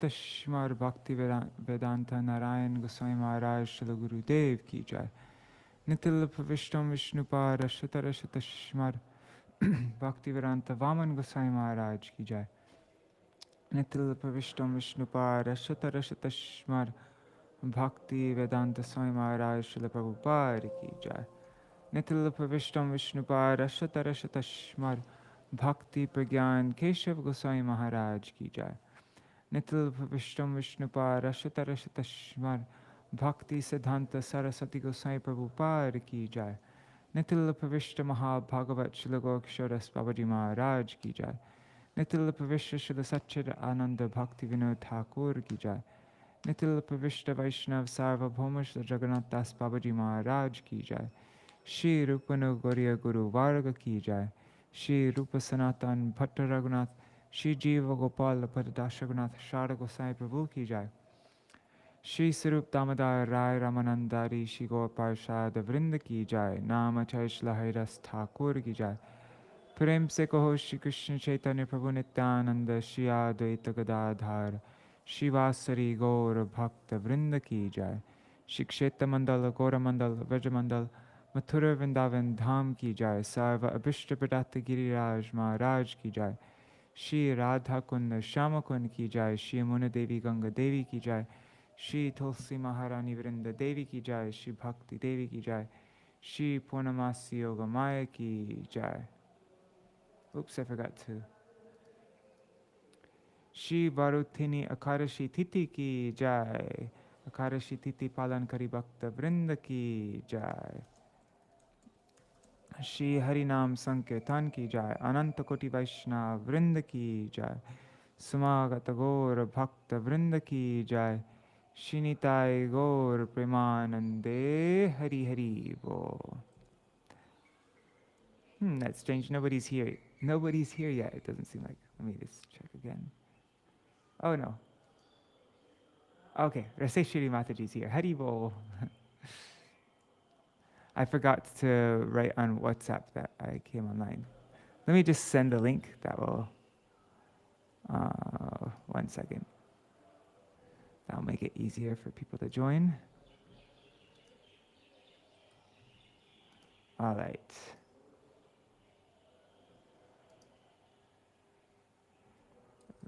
Tashmar Bhakti Vedanta Narayan Goswami Maharaj Srila Gurudev ki jai. Nitil Vishtam Vishnupad Tashmar Bhakti Vedanta Vaman Goswami Maharaj ki jai. Nitil Vishtam Vishnupad Tashmar Bhakti Vedanta Swami Maharaj Srila Prabhupada ki jai. Nitil Vishtam Vishnupad Tashmar Bhakti Pragyan Keshav Goswami Maharaj ki jai. Nitil Vishtam Vishnupad Tashmar Bhakti Siddhanta Saraswati Goswami Prabhupada ki jai. Nitil Pavishta Maha-Bhagavat Srila Gokishoras Babaji Maharaj ki jai. Nitil Pavishta Srila Satchid Ananda Bhakti Vinod Thakur ki jai. Nitil Pavishta Vaishnav Sarvabhauma Srila Jagannath Das Babaji Maharaj ki jai. Shri Rupanu Gauriya Guru Varga ki jai. Shri Rupa Sanatan Bhatta Raghunath Shri Jiva Gopal Padadash Raghunath Shara Gosai Prabhu ki jai. Shri Sarup Damodar Rai Ramanandari Shri Gaur Parshad Vrinda ki jai. Nama Chaishla Hairas Thakur ki jai. Prem se kaho Shri Krishna Chaitanya Prabhu Nityananda Shri Advaita Gadadhar Shri Vasari Gaur Bhakta Vrinda ki jai. Shri Kshetra Mandal Gaura Mandal Vraja Mandal Mathura Vrindavan Dham ki jai. Sarva Abhishta Pradata Giriraj Maharaj ki jai. Shri Radha Kund Shama Kund ki jai. Shri Amuna Devi Ganga Devi ki jai. Shri Tulsi Maharani Vrinda Devi ki jai. Shri Bhakti Devi ki jai. Shri Purnamasi Yoga Maya ki jai. Oops, I forgot to. Shri Varutini Akarashi Titi ki jai. Akarashi Titi Palan Kari Bhakta Vrinda ki jai. Shri Harinam Sankirtan ki jai. Ananta Koti Vaishnava Vrinda ki jai. Samagata Gaur Bhakta Vrinda ki jai. Shinitai Gaur Premanande Hari Hari Bo. That's strange. Nobody's here. Nobody's here yet. It doesn't seem like. Let me just check again. Oh no. Okay, Raseshwari Mataji's here. Hari Bo. I forgot to write on WhatsApp that I came online. Let me just send a link. That will. 1 second. That'll make it easier for people to join. All right.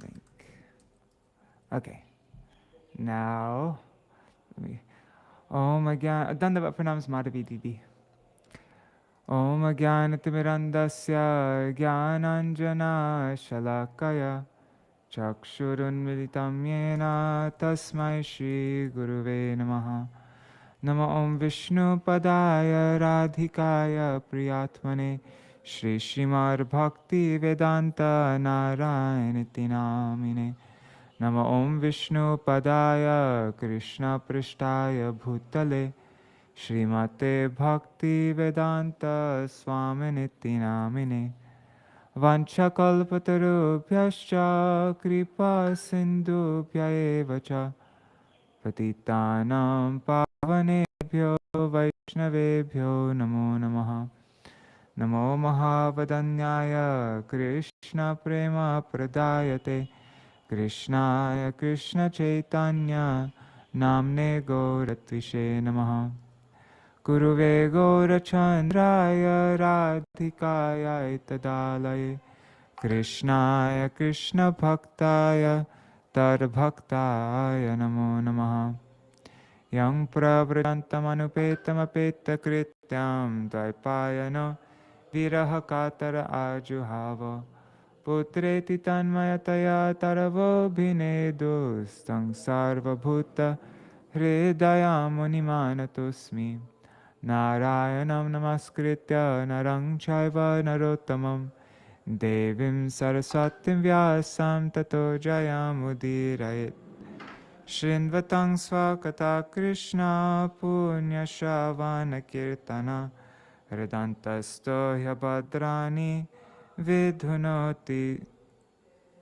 Link. Okay. Now, let me. Om Agyan. Dandavat pranams Madhavi Didi. Om Agyanatimirandasya Gyananjana Shalakaya Chakshurunmilitam Yena Tasmai Shri Guruve Namaha. Nama Om Vishnu Padaya Radhikaya Priyatmane Shri Śrīmad Bhakti Vedanta Narayaniti Namine. Nama Om Vishnu Padaya Krishna Prishtaya Bhutale Śrīmate Bhakti Vedanta Swaminiti Namine. Vanchakalpatarubhyascha kripa sindhubhya eva cha patitanam pavanebhyo vaishnavebhyo namo namaha. Namo mahavadanyaya Krishna prema pradayate Krishnaya Krishna chaitanya namne gauratvishe namaha. Guruve Gaurachandraya Radhikaya Itadalaye Krishnaya Krishna Bhaktaya Tadbhaktaya Namo Namaha. Yang Pravridantam Anupetam Apeta Krityam Dvaipayano Viraha Katara Ajuhava Putreti Tanmayataya Taravo Bhinedus Tang Sarva Bhuta Hridayam Munimanatosmi. Narayanam Namaskritya Narang Chaiva Narottamam Devim Saraswatim Vyasam Tato Jayamudhirayet. Shrinvatang Swakata Krishna Punya Shravana Kirtana Hridantasto Hyabhadrani Vidhunoti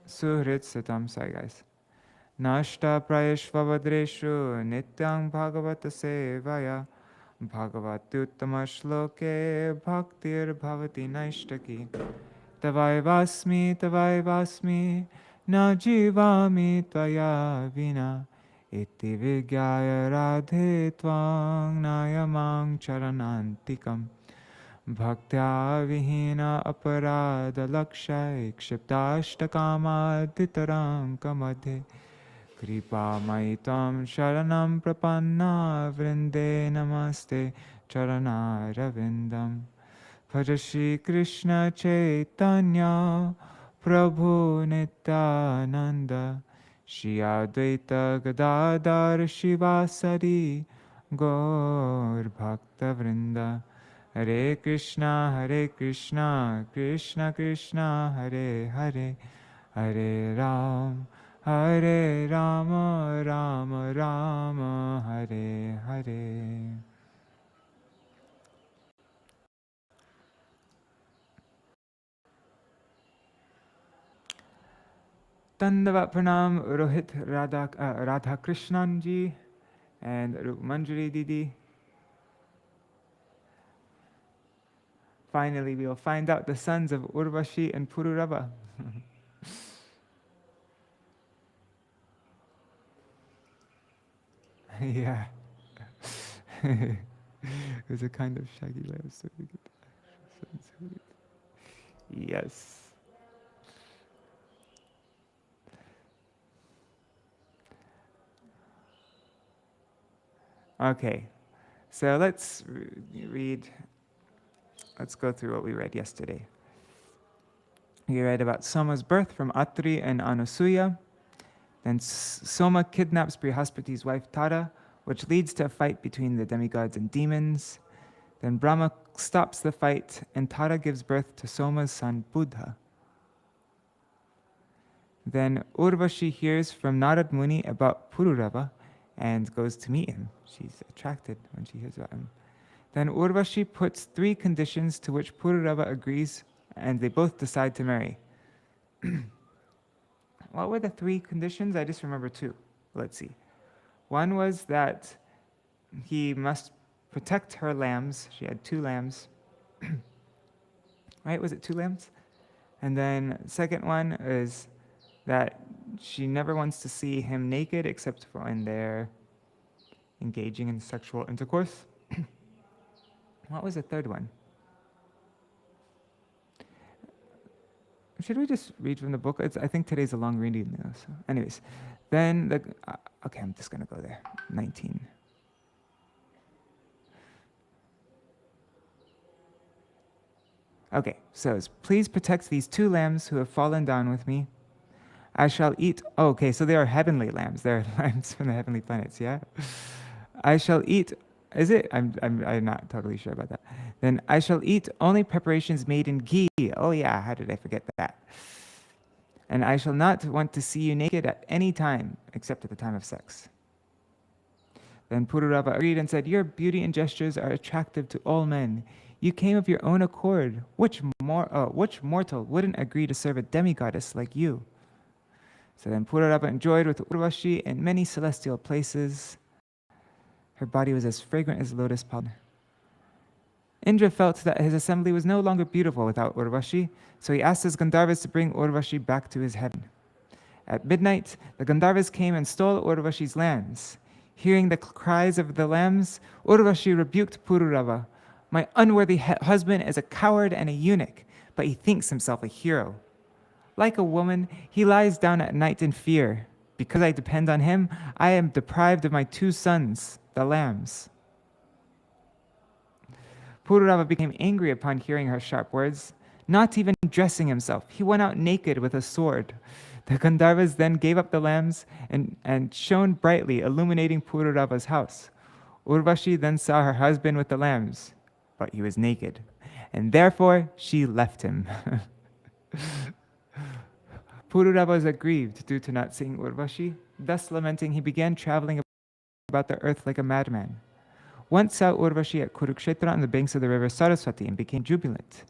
Suhrit Satam. Sorry guys. Nashta Prayeshvavadreshu Nityang Bhagavata Sevaya Bhagavatuttama Shloke Bhaktir Bhavati Naishtaki. Tavaivasmi na jivami tvaya vina iti vigyaya radhe tvang nayamang charanantikam bhaktya vihina aparada lakshay kshiptashtakama ditaram kamadhe kripa maitam sharanam prapanna vrinde namaste charanaravindam Bhaja Shri Krishna Chaitanya Prabhu Nityananda Shri Advaita Gadadhar Shivasari Gaur Bhakta Vrinda Hare Krishna Krishna Krishna Hare Hare Hare Ram Hare Rama Rama Rama Hare Hare. Dandavat Pranam Rohit Radha Krishnan ji and Manjari Didi. Finally, we will find out the sons of Urvashi and Purūravā. Yeah. It was a kind of shaggy layer, so we could. Yes. Okay, so let's go through what we read yesterday. We read about Soma's birth from Atri and Anusuya. Then Soma kidnaps Brihaspati's wife Tara, which leads to a fight between the demigods and demons. Then Brahma stops the fight, and Tara gives birth to Soma's son Buddha. Then Urvashi hears from Narad Muni about Purūravā and goes to meet him. She's attracted when she hears about him. Then Urvashi puts 3 conditions to which Purūravā agrees, and they both decide to marry. What were the 3 conditions? I just remember 2. Let's see. One was that he must protect her lambs. She had 2 lambs. Right? Was it 2 lambs? And then the second one is that she never wants to see him naked except for when they're engaging in sexual intercourse. What was the third one? Should we just read from the book? I think today's a long reading though. So anyways, then okay, I'm just going to go there. 19. Okay, so it's, please protect these 2 lambs who have fallen down with me. I shall eat. Oh, okay, so they are heavenly lambs. They're lambs from the heavenly planets. Yeah. I shall eat. Is it? I'm not totally sure about that. Then I shall eat only preparations made in ghee. Oh yeah, how did I forget that? And I shall not want to see you naked at any time except at the time of sex. Then Purūravā agreed and said, your beauty and gestures are attractive to all men. You came of your own accord. Which mortal wouldn't agree to serve a demigoddess like you? So then Purūravā enjoyed with Urvashi in many celestial places. Her body was as fragrant as lotus pollen. Indra felt that his assembly was no longer beautiful without Urvashi, so he asked his Gandharvas to bring Urvashi back to his heaven. At midnight, the Gandharvas came and stole Urvashi's lambs. Hearing the cries of the lambs, Urvashi rebuked Purūravā. My unworthy husband is a coward and a eunuch, but he thinks himself a hero. Like a woman, he lies down at night in fear. Because I depend on him, I am deprived of my 2 sons, the lambs. Purūravā became angry upon hearing her sharp words. Not even dressing himself, he went out naked with a sword. The Gandharvas then gave up the lambs and shone brightly, illuminating Purūravā's house. Urvashi then saw her husband with the lambs, but he was naked, and therefore she left him. Purūravā was aggrieved due to not seeing Urvashi. Thus lamenting, he began traveling about the earth like a madman. Once saw Urvashi at Kurukshetra on the banks of the river Saraswati and became jubilant.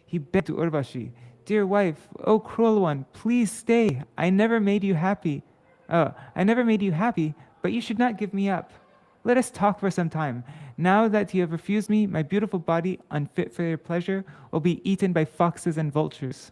He begged to Urvashi, dear wife, O cruel one, please stay. I never made you happy, but you should not give me up. Let us talk for some time. Now that you have refused me, my beautiful body, unfit for your pleasure, will be eaten by foxes and vultures.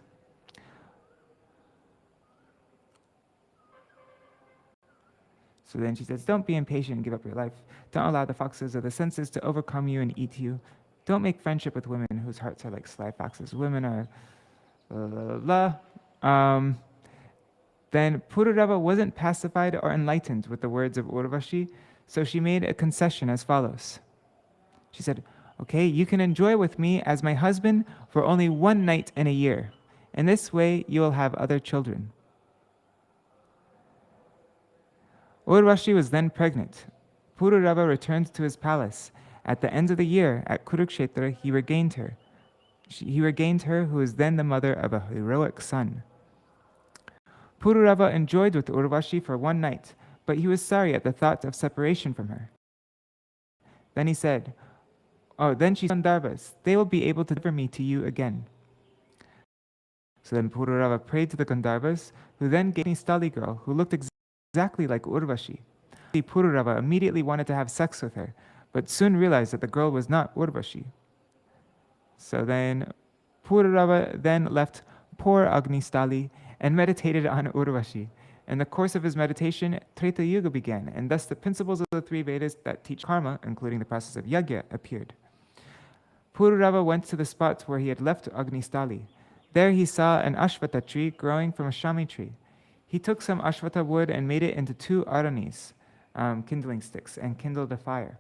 So then she says, don't be impatient and give up your life. Don't allow the foxes of the senses to overcome you and eat you. Don't make friendship with women whose hearts are like sly foxes. Women are Then Purūravā wasn't pacified or enlightened with the words of Urvashi, so she made a concession as follows. She said, okay, you can enjoy with me as my husband for only one night in a year. In this way, you will have other children. Urvashi was then pregnant. Purūravā returned to his palace. At the end of the year, at Kurukshetra, he regained her. He regained her, who was then the mother of a heroic son. Purūravā enjoyed with Urvashi for one night, but he was sorry at the thought of separation from her. Then he said, then she said, Gandharvas, they will be able to deliver me to you again. So then Purūravā prayed to the Gandharvas, who then gave me Stali girl, who looked exactly like Urvashi. Purūravā immediately wanted to have sex with her, but soon realized that the girl was not Urvashi. So then Purūravā then left poor Agnistali and meditated on Urvashi. In the course of his meditation, Treta Yuga began, and thus the principles of the three Vedas that teach karma, including the process of yajna, appeared. Purūravā went to the spot where he had left Agnistali. There he saw an Ashvata tree growing from a Shami tree. He took some Ashvata wood and made it into 2 aranis, kindling sticks, and kindled a fire.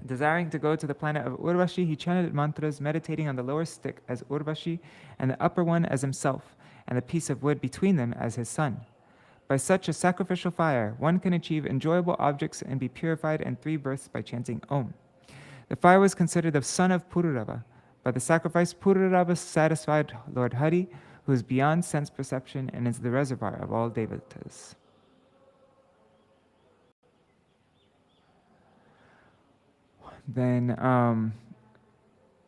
Desiring to go to the planet of Urvashi, he chanted mantras, meditating on the lower stick as Urvashi and the upper one as himself, and the piece of wood between them as his son. By such a sacrificial fire, one can achieve enjoyable objects and be purified in 3 births by chanting Om. The fire was considered the son of Purūravā. By the sacrifice, Purūravā satisfied Lord Hari, who is beyond sense perception and is the reservoir of all devatas. Then,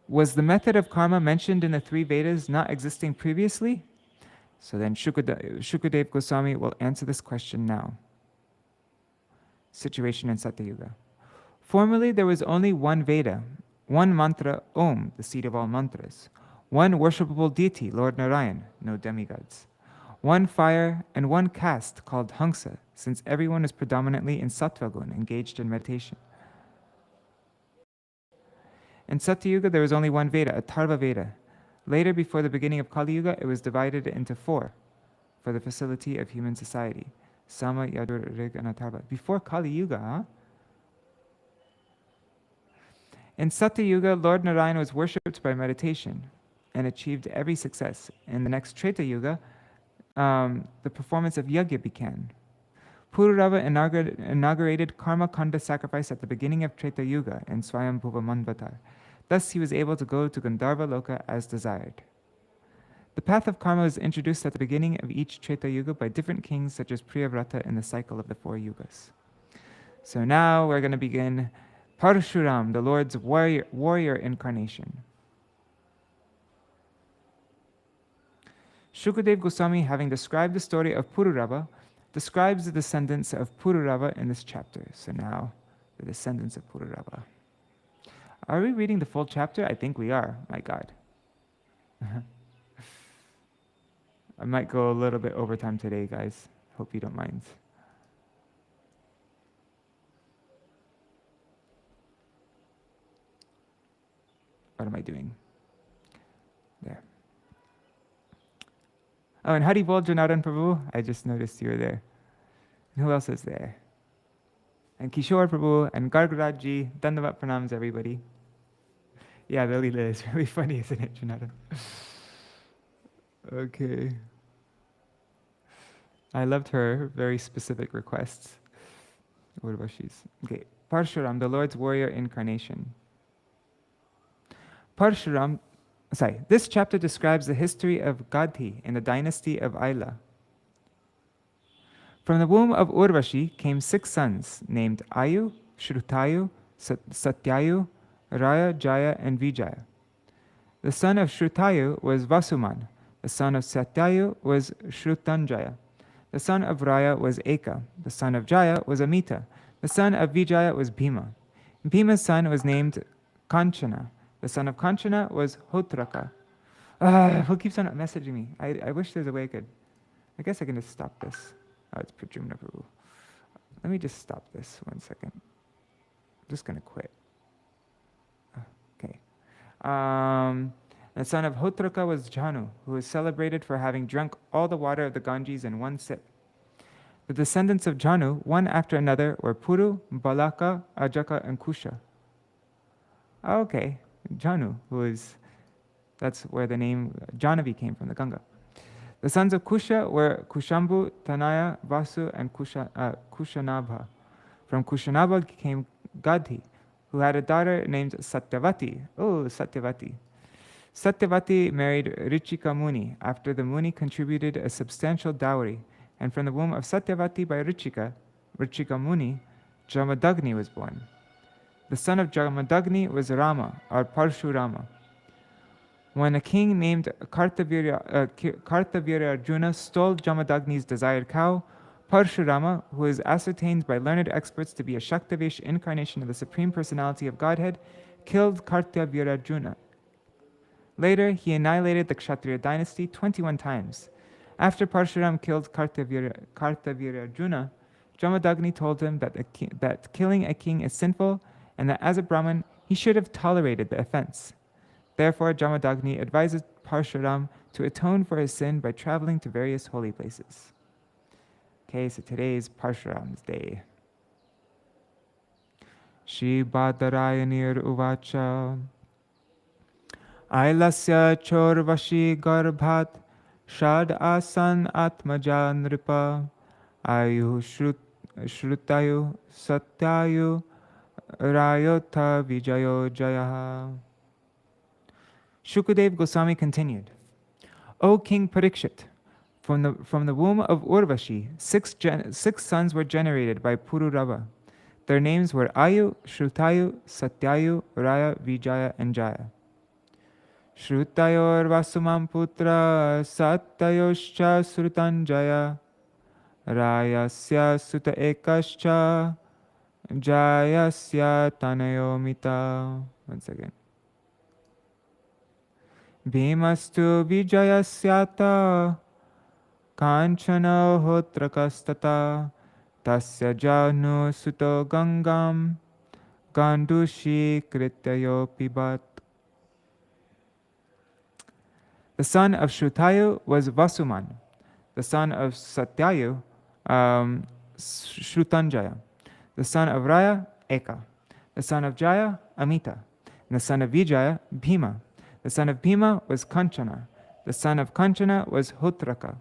was the method of karma mentioned in the 3 Vedas not existing previously? So then Shukadeva Goswami will answer this question now. Situation in Satyuga. Formerly, there was only one Veda, one mantra, Om, the seed of all mantras, one worshipable deity, Lord Narayan, no demigods, one fire, and one caste called Hamsa, since everyone is predominantly in Sattvagun, engaged in meditation. In Satyuga, there was only one Veda, Atharva Veda. Later, before the beginning of Kali Yuga, it was divided into 4 for the facility of human society. Sama, Yadur, Rig, and Atharva. Before Kali Yuga, huh? In Satyuga, Lord Narayan was worshipped by meditation and achieved every success. In the next Treta Yuga, the performance of yajna began. Purūravā inaugurated Karma Kanda sacrifice at the beginning of Treta Yuga in Swayambhuva Manvatar. Thus, he was able to go to Gandharva Loka as desired. The path of karma was introduced at the beginning of each Treta Yuga by different kings such as Priyavrata in the cycle of the 4 yugas. So now we're going to begin Paraśurāma, the Lord's warrior incarnation. Shukadeva Goswami, having described the story of Purūravā, describes the descendants of Purūravā in this chapter. So now, the descendants of Purūravā. Are we reading the full chapter? I think we are. My God. I might go a little bit over time today, guys. Hope you don't mind. What am I doing? There. Oh, and Hari Bol Janardhan Prabhu, I just noticed you were there. And who else is there? And Kishore Prabhu and Gargaraj ji, Dandavat Pranams, everybody. Yeah, the Leela is really funny, isn't it, Janardhan? Okay. I loved her very specific requests. What about she's? Okay. Paraśurāma, the Lord's warrior incarnation. Paraśurāma, this chapter describes the history of Gadhi in the dynasty of Aila. From the womb of Urvashi came 6 sons named Ayu, Shrutayu, Satyayu, Raya, Jaya, and Vijaya. The son of Shrutayu was Vasuman. The son of Satyayu was Shrutanjaya. The son of Raya was Eka. The son of Jaya was Amita. The son of Vijaya was Bhima. Bhima's son was named Kanchana. The son of Kanchana was Hotraka. Who keeps on messaging me? I wish there's a way I could. I guess I can just stop this. Oh, it's Pradyumna Prabhu. Let me just stop this 1 second. I'm just going to quit. Okay. The son of Ṛcīka was Jhanu, who was celebrated for having drunk all the water of the Ganges in one sip. The descendants of Jhanu, one after another, were Puru, Balaka, Ajaka, and Kusha. Okay, Jhanu, that's where the name Jahnavi came from, the Ganga. The sons of Kusha were Kushambhu, Tanaya, Vasu, and Kushanabha. From Kushanabha came Gadhi, who had a daughter named Satyavati. Oh, Satyavati. Satyavati married Ṛcīka Muni after the Muni contributed a substantial dowry, and from the womb of Satyavati by Ṛcīka Muni, Jamadagni was born. The son of Jamadagni was Rama, or Paraśurāma. When a king named Kārtavīryārjuna stole Jamadagni's desired cow, Paraśurāma, who is ascertained by learned experts to be a Shaktavesh incarnation of the Supreme Personality of Godhead, killed Kārtavīryārjuna. Later, he annihilated the Kshatriya dynasty 21 times. After Paraśurāma killed Kārtavīryārjuna, Jamadagni told him that killing a king is sinful and that as a Brahmin, he should have tolerated the offense. Therefore, Jamadagni advises Paraśurāma to atone for his sin by traveling to various holy places. Okay, so today is Paraśurāma's day. Śrīmad-Bhāgavatam uvacha Ailasya chorvashi garbhat Shad asan atmaja nripa Ayu shrutayu satyayu Rayotha vijayo jayaha. Shukadev Goswami continued, O King Parikshit, from the womb of Urvashi, six sons were generated by Purūravā. Their names were Ayu, Shrutayu, Satyayu, Raya, Vijaya, and Jaya. Shrutayor Vasumam Putra Satyayoscha Srutanjaya Rayasya Suta Ekascha Jayasya Tanayomita. Once again. Bhimastu Vijayasyata Kanchana Hotrakastata Tasya Janu Suto Gangam Gandushi Krityayo Pibat. The son of Shrutayu was Vasuman. The son of Satyayu, Shrutanjaya. The son of Raya, Eka. The son of Jaya, Amita. And the son of Vijaya, Bhima. The son of Bhima was Kanchana. The son of Kanchana was Ṛcīka.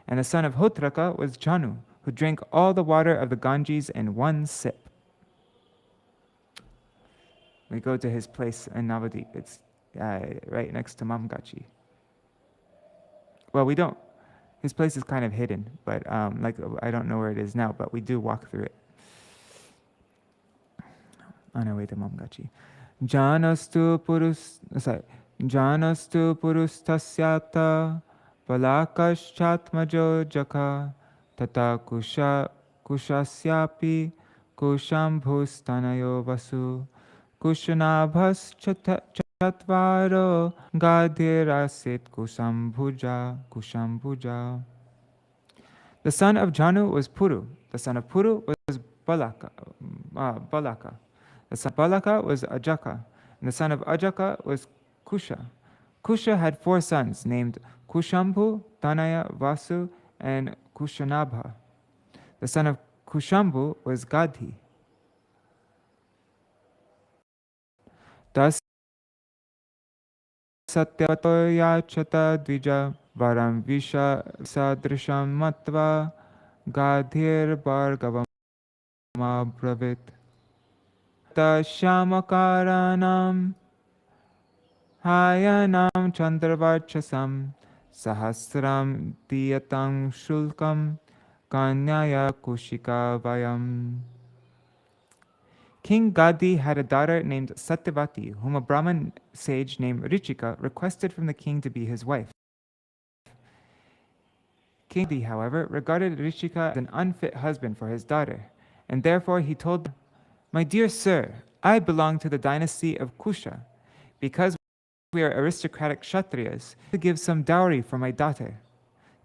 And the son of Ṛcīka was Jhanu, who drank all the water of the Ganges in one sip. We go to his place in Navadvip. It's right next to Mamgachi. Well, we don't. His place is kind of hidden, but I don't know where it is now, but we do walk through it on our way to Mamgachi. Janastu purustasyata palakaschatmajo jaka tata kushasyapi kushambhustanayo vasu kushanabhas chatvaro gadhirasit kusambhuja. The son of Jhanu was Puru. The son of Puru was Balaka. The son of Balaka was Ajaka. And the son of Ajaka was Kusha. Kusha had 4 sons named Kushambhu, Tanaya, Vasu, and Kushanabha. The son of Kushambhu was Gadhi. Tas Satyavatoyachata dvija varam visha sadrisham matva gadhir bhargavam abravit. Tashamakaranam hayanam chandravarchasam sahasram diyatam shulkam kanyaya kushika vayam. King Gadhi had a daughter named Satyavati, whom a Brahmin sage named Ṛcīka requested from the king to be his wife. King Gadhi, however, regarded Ṛcīka as an unfit husband for his daughter, and therefore he told him, My dear sir, I belong to the dynasty of Kusha. Because we are aristocratic Kshatriyas, to give some dowry for my daughter.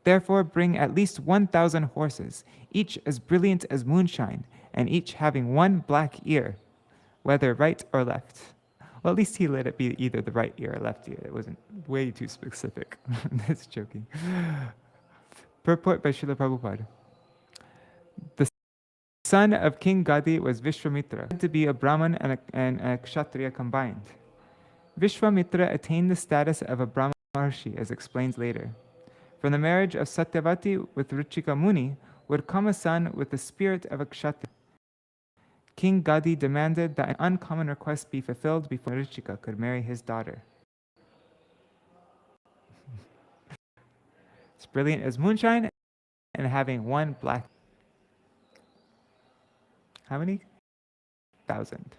Therefore bring at least 1,000 horses, each as brilliant as moonshine, and each having one black ear, whether right or left. Well, at least he let it be either the right ear or left ear. It wasn't way too specific. That's joking. Purport by Srila Prabhupada. The son of King Gadi was Vishwamitra, to be a Brahman and a Kshatriya combined. Vishwamitra attained the status of a Brahma Maharshi, as explained later. From the marriage of Satyavati with Ṛcīka Muni would come a son with the spirit of a Kshatriya. King Gadi demanded that an uncommon request be fulfilled before Ṛcīka could marry his daughter. It's brilliant as moonshine and having one black. How many? 1,000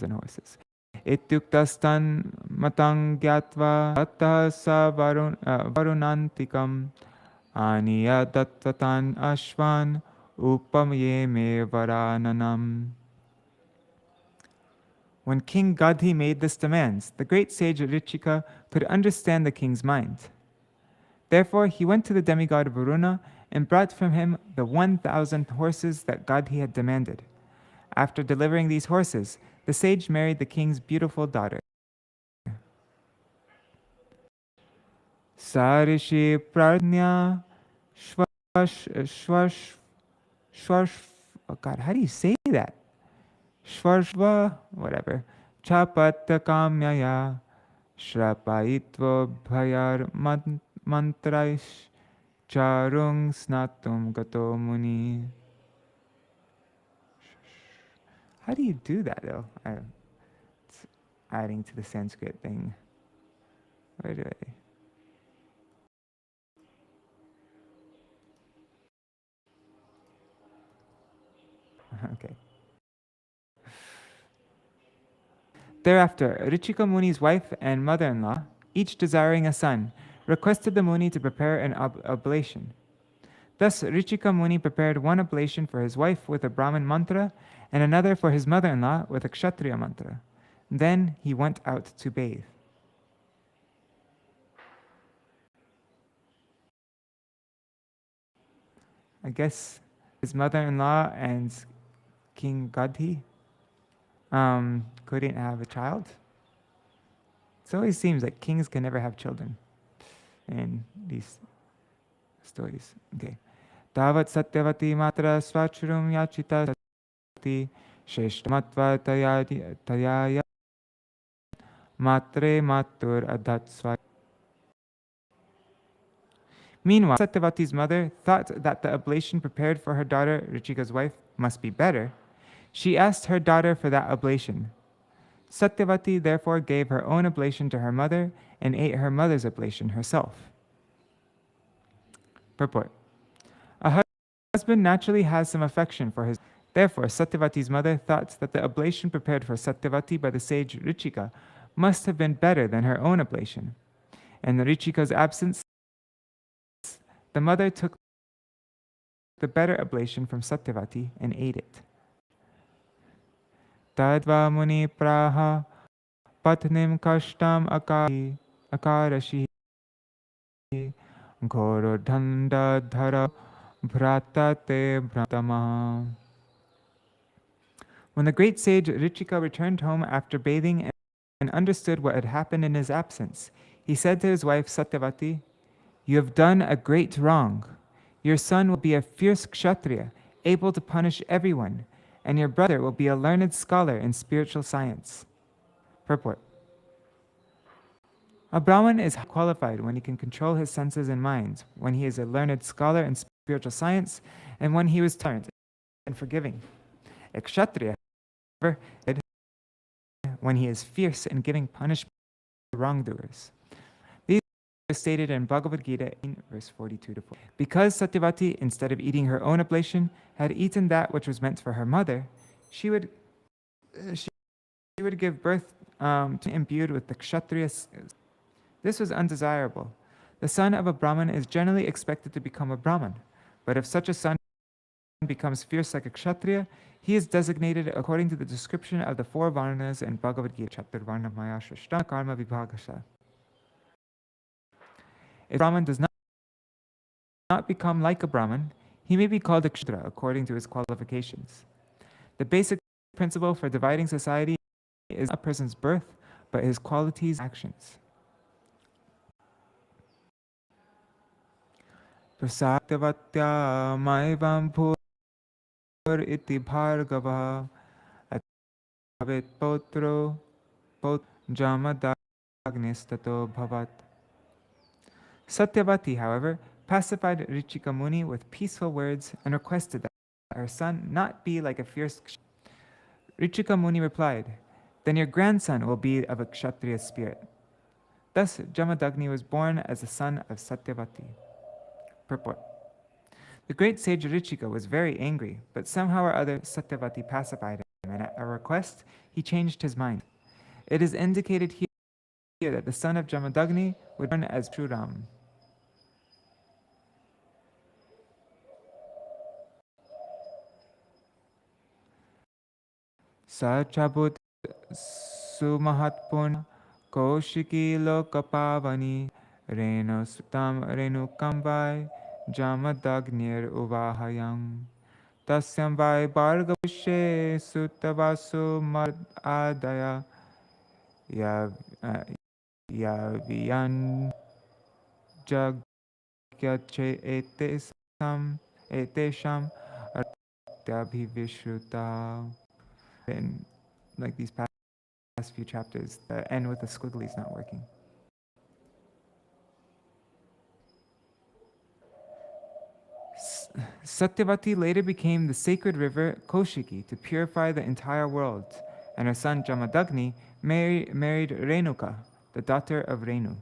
horses. Ityuktastan matang gyatva tattah sa varunantikam aniya dattatan ashvan upamaye me varananam. When King Gadhi made this demand, the great sage Ṛcīka could understand the king's mind. Therefore, he went to the demigod Varuna and brought from him the 1,000 horses that Gadhi had demanded. After delivering these horses, the sage married the king's beautiful daughter. Sarishi prajna oh God, how do you say that? Shvarshva, whatever. Chapatakamyaya shrapayitva bhayar mantraish charung snatum gato muni. How do you do that, though? It's adding to the Sanskrit thing. Where do I? Okay. Thereafter, Ṛcīka Muni's wife and mother-in-law, each desiring a son, requested the Muni to prepare an oblation. Thus, Ṛcīka Muni prepared one oblation for his wife with a Brahmin mantra and another for his mother-in-law with a Kshatriya mantra. Then he went out to bathe. I guess his mother-in-law and King Gadhi couldn't have a child. It always seems like kings can never have children in these stories. Okay. Tavat Satyavati matra svachurum yachita sati sheshtamatva tayaya matre matur adat svat. Meanwhile, Satyavati's mother thought that the oblation prepared for her daughter, Ṛcīka's wife, must be better. She asked her daughter for that oblation. Satyavati therefore gave her own oblation to her mother and ate her mother's oblation herself. Purport. A husband naturally has some affection for his. Therefore, Satyavati's mother thought that the oblation prepared for Satyavati by the sage Ṛcīka must have been better than her own oblation. In Ṛcīka's absence, the mother took the better oblation from Satyavati and ate it. Tadva muni praha patnim kashtam akarashi goro dhanda dhara bhratate bhratamaha. When the great sage Ṛcīka returned home after bathing and understood what had happened in his absence, he said to his wife Satyavati, "You have done a great wrong. Your son will be a fierce kshatriya, able to punish everyone, and your brother will be a learned scholar in spiritual science." Purport. A Brahman is qualified when he can control his senses and minds, when he is a learned scholar in spiritual science, and when he was tolerant and forgiving. A kshatriya, however, when he is fierce in giving punishment to wrongdoers. These are stated in Bhagavad Gita in verse 42 to 40. Because Satyavati, instead of eating her own oblation, had eaten that which was meant for her mother, she would give birth to imbued with the kshatriya. This was undesirable. The son of a Brahman is generally expected to become a Brahman, but if such a son becomes fierce like a kshatriya, he is designated according to the description of the four varnas in Bhagavad Gita, chapter Varna Maya Shrishta Karma Vibhagasha. If a Brahman does not become like a Brahman, He may be called a kshatriya according to his qualifications. The basic principle for dividing society is not a person's birth, but his qualities and actions. Prasatyvatya maivam bhur iti bhargava atavit potro pot jamadagnistato bhavat. Satyavati, however, pacified Ṛcīka Muni with peaceful words and requested that her son not be like a fierce kshatriya. Ṛcīka Muni replied, "Then your grandson will be of a kshatriya spirit." Thus, Jamadagni was born as the son of Satyavati. Purport. The great sage Ṛcīka was very angry, but somehow or other Satyavati pacified him, and at a request, he changed his mind. It is indicated here that the son of Jamadagni would be born as Paraśurāma. Sachabut sumahatpun koshiki lokapavani reno sutam renukam vai Jamadagnir uvahayam tasyam vai bhargavushe sutavasu madadaya yaviyan jagyache etesham artyabhivishruta. In like these past few chapters, the end with the squiggly is not working. Satyavati later became the sacred river Kaushiki to purify the entire world, and her son Jamadagni married Renuka, the daughter of Renu.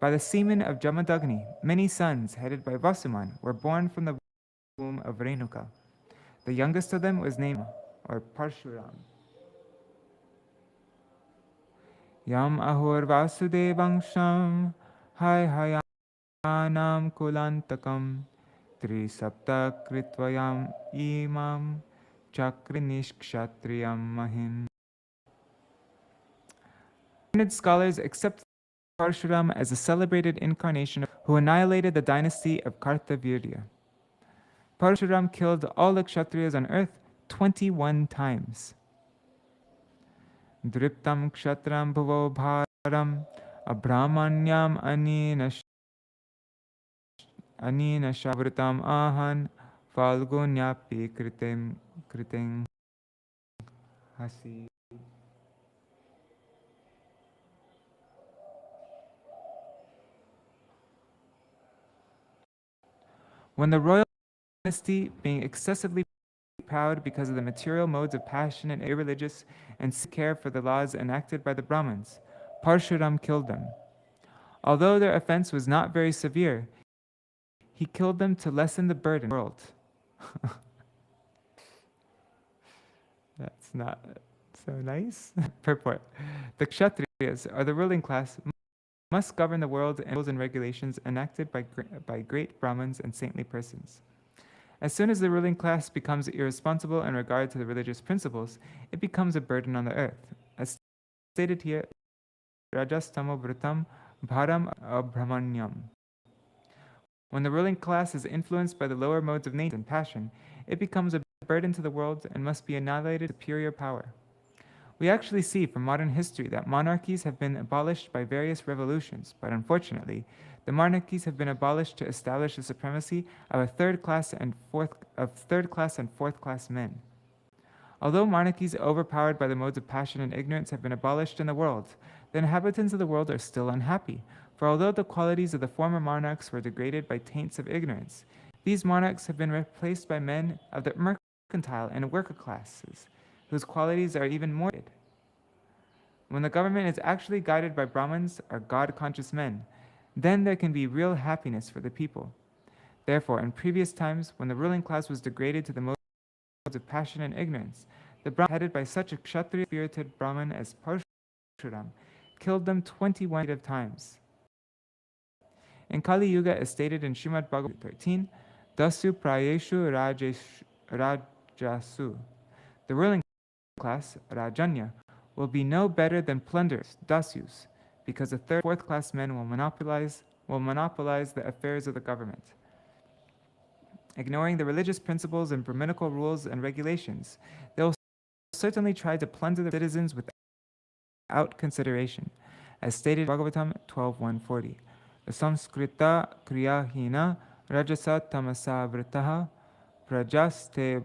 By the semen of Jamadagni, many sons, headed by Vasuman, were born from the womb of Renuka. The youngest of them was named or Paraśurāma. Yam ahur vasudevangsham hai hayanam kulantakam tri sapta kritvayam imam chakrinish kshatriyam mahim. Learned scholars accept Paraśurāma as a celebrated incarnation who annihilated the dynasty of Kārtavīryārjuna. Paraśurāma killed all the kshatriyas on earth 21 times. Driptam kshatram bhavo bharam abrahmanyam anina shavritam ahan falgunyapi kriting hasi. When the royal dynasty, being excessively proud because of the material modes of passion and irreligious and care for the laws enacted by the Brahmins, Paraśurāma killed them. Although their offense was not very severe, he killed them to lessen the burden of the world. That's not so nice. Purport. The Kshatriyas, or the ruling class, must govern the world and rules and regulations enacted by great Brahmins and saintly persons. As soon as the ruling class becomes irresponsible in regard to the religious principles, it becomes a burden on the earth. As stated here, Rajastamo Vritam Bharam Abhramanyam. When the ruling class is influenced by the lower modes of nature and passion, it becomes a burden to the world and must be annihilated with superior power. We actually see from modern history that monarchies have been abolished by various revolutions, but unfortunately, the monarchies have been abolished to establish the supremacy of third class and fourth class men. Although monarchies overpowered by the modes of passion and ignorance have been abolished in the world, the inhabitants of the world are still unhappy, for although the qualities of the former monarchs were degraded by taints of ignorance, these monarchs have been replaced by men of the mercantile and worker classes, whose qualities are even more degraded. When the government is actually guided by Brahmins or God-conscious men, then there can be real happiness for the people. Therefore, in previous times, when the ruling class was degraded to the modes of passion and ignorance, the Brahmins, headed by such a kshatriya-spirited Brahmin as Paraśurāma, killed them 21 times. In Kali Yuga, as stated in Śrīmad-Bhāgavatam 13, Dasu prayeshu rajasu. The ruling class, Rajanya, will be no better than plunderers, dasyus, because the third, fourth class men will monopolize the affairs of the government. ignoring the religious principles and Brahminical rules and regulations. They will certainly try to plunder the citizens without consideration, as stated in Bhagavatam 12.140. Samskrita kriyahina rajasa tamasa vritaha prajaste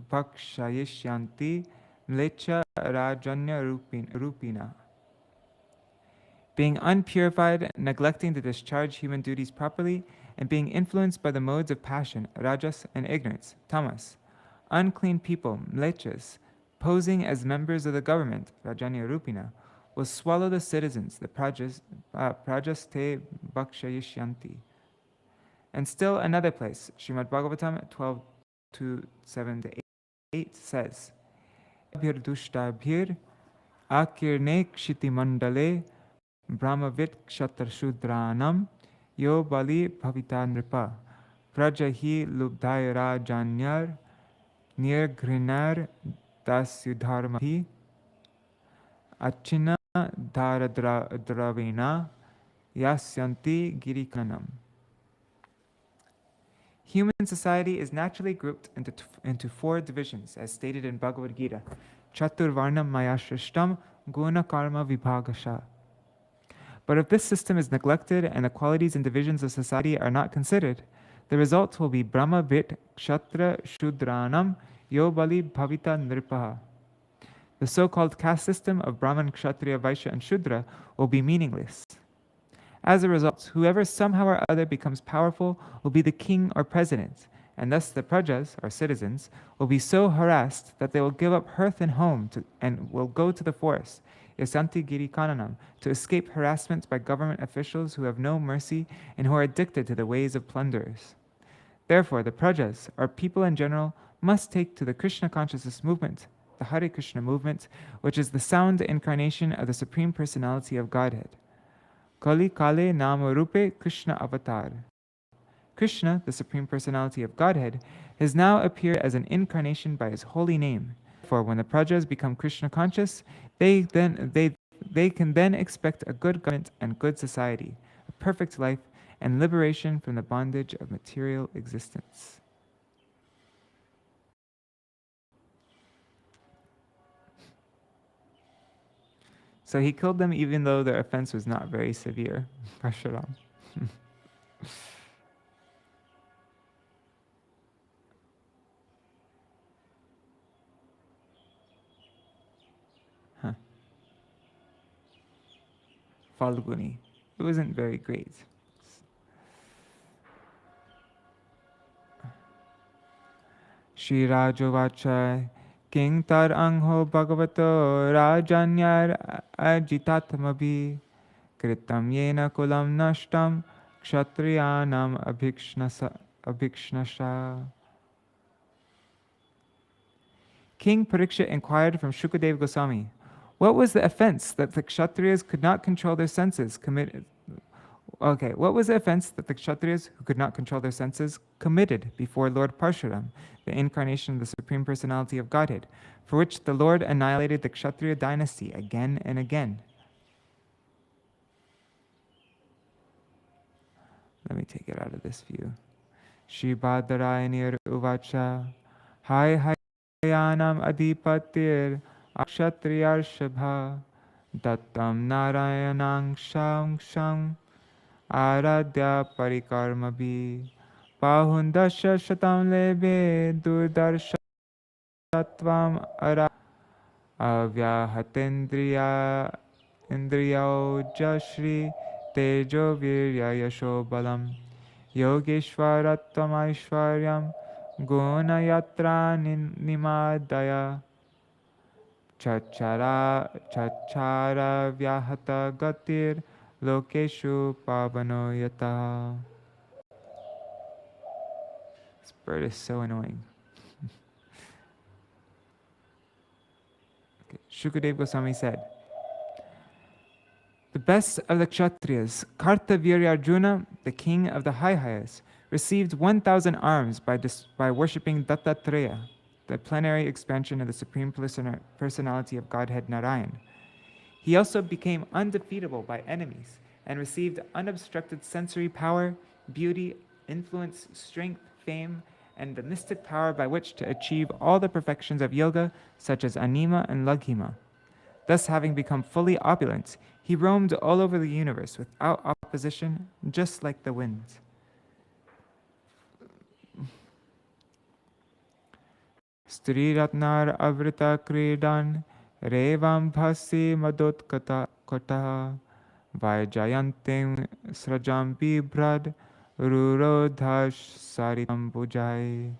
bhakshayishyanti mlecha rajanya rupina. Being unpurified, neglecting to discharge human duties properly, and being influenced by the modes of passion, rajas, and ignorance, tamas. Unclean people, mlechas, posing as members of the government, rajanya rupina, will swallow the citizens, the prajas te bhakshayishyanti. And still another place, Śrīmad-Bhāgavatam 12:7-8 says, Bhir dushtabhir akirne kshiti mandale brahmavit kshatrashudranam yo bali bhavita nripa prajahi lubdhaira janyar nirgrinar dasyudharmahi achina dharadravena yasyanti girikanam. Human society is naturally grouped into four divisions, as stated in Bhagavad Gita, Chaturvarnam mayashrishtam guna karma vibhagasha. But if this system is neglected and the qualities and divisions of society are not considered, the result will be Brahma Vit Kshatra Shudranam Yobali Bhavita Nripaha. The so-called caste system of Brahman, Kshatriya, Vaishya, and Shudra will be meaningless. As a result, whoever somehow or other becomes powerful will be the king or president, and thus the prajas, or citizens, will be so harassed that they will give up hearth and home and will go to the forest, yasanti girikananam, to escape harassment by government officials who have no mercy and who are addicted to the ways of plunderers. Therefore, the prajas, or people in general, must take to the Krishna consciousness movement, the Hare Krishna movement, which is the sound incarnation of the Supreme Personality of Godhead. Kali Kale Nama Rupe Krishna Avatar. Krishna, the Supreme Personality of Godhead, has now appeared as an incarnation by his holy name. Therefore, when the prajas become Krishna conscious, they can then expect a good government and good society, a perfect life, and liberation from the bondage of material existence. So he killed them even though their offense was not very severe. Paraśurāma. Falguni. It wasn't very great. Shri Rajovacha King tar angho bhagavato rajanyar ajitatamabi kritam yena kulam nashtam kshatriyanam abhikshnasha. King Parikshit inquired from Shukadeva Goswami, what was the offense that the Kshatriyas could not control their senses committed? What was the offense that the Kshatriyas who could not control their senses committed before Lord Paraśurāma, the incarnation of the Supreme Personality of Godhead, for which the Lord annihilated the Kshatriya dynasty again and again? Let me take it out of this view. Shri Bhadarayani Uvacha Hai Hayanam Adipatir Akshatriyārshabha Dattam Narayanang Shang Aradhya Parikarmabhi Pahundasya Shatam Lebe Durdarshatvam Ara Avyahatendriya Indriyau Jashri Tejo Virya Yasho Balam Yogeshwaratvam Aishwaryam Gunayatra Nimadaya Chachara Vyahata Gatir Lokeshu Pavano Yata. This bird is so annoying. Shukadeva Goswami said, the best of the Kshatriyas, Kārtavīryārjuna, the king of the Haihayas, received 1,000 arms by worshipping Dattatreya, the plenary expansion of the Supreme Personality of Godhead Narayan. He also became undefeatable by enemies and received unobstructed sensory power, beauty, influence, strength, fame, and the mystic power by which to achieve all the perfections of yoga, such as anima and laghima. Thus, having become fully opulent, he roamed all over the universe without opposition, just like the wind. Striratnar avrita kridan revam bhasi madot kata vajayantem srajam bibrad rurodhash saritam bujai.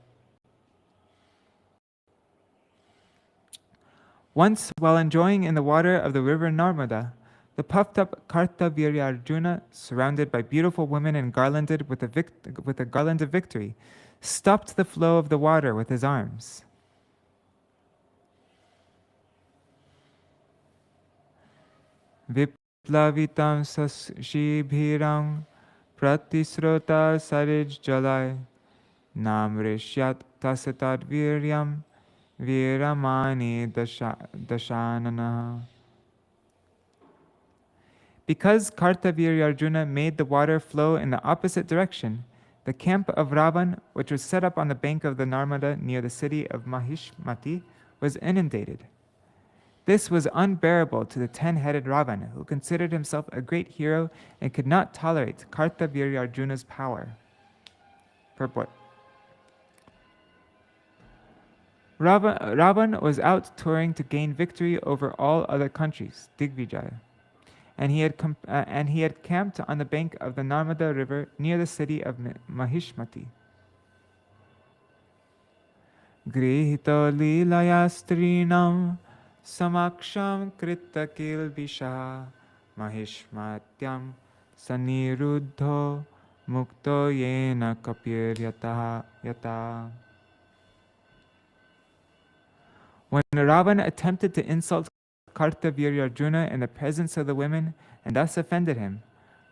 Once, while enjoying in the water of the river Narmada, the puffed-up Kārtavīryārjuna, surrounded by beautiful women and garlanded with a garland of victory, stopped the flow of the water with his arms. Viplavitam sashibhiram pratisrota sarij jalai namrishyat tasatad viryam viramani dashanana. Because Kārtavīryārjuna made the water flow in the opposite direction, the camp of Ravan, which was set up on the bank of the Narmada near the city of Mahishmati, was inundated. This was unbearable to the 10-headed Ravana, who considered himself a great hero and could not tolerate Kārtavīryārjuna's power. Purport. Ravan was out touring to gain victory over all other countries, Digvijaya, and he had camped on the bank of the Narmada river near the city of Mahishmati. Grihito līlaya strinam samaksham krita kilbisha mahishmatyam saniruddho mukto yena kapiryata. When Ravan attempted to insult Kārtavīryārjuna in the presence of the women and thus offended him,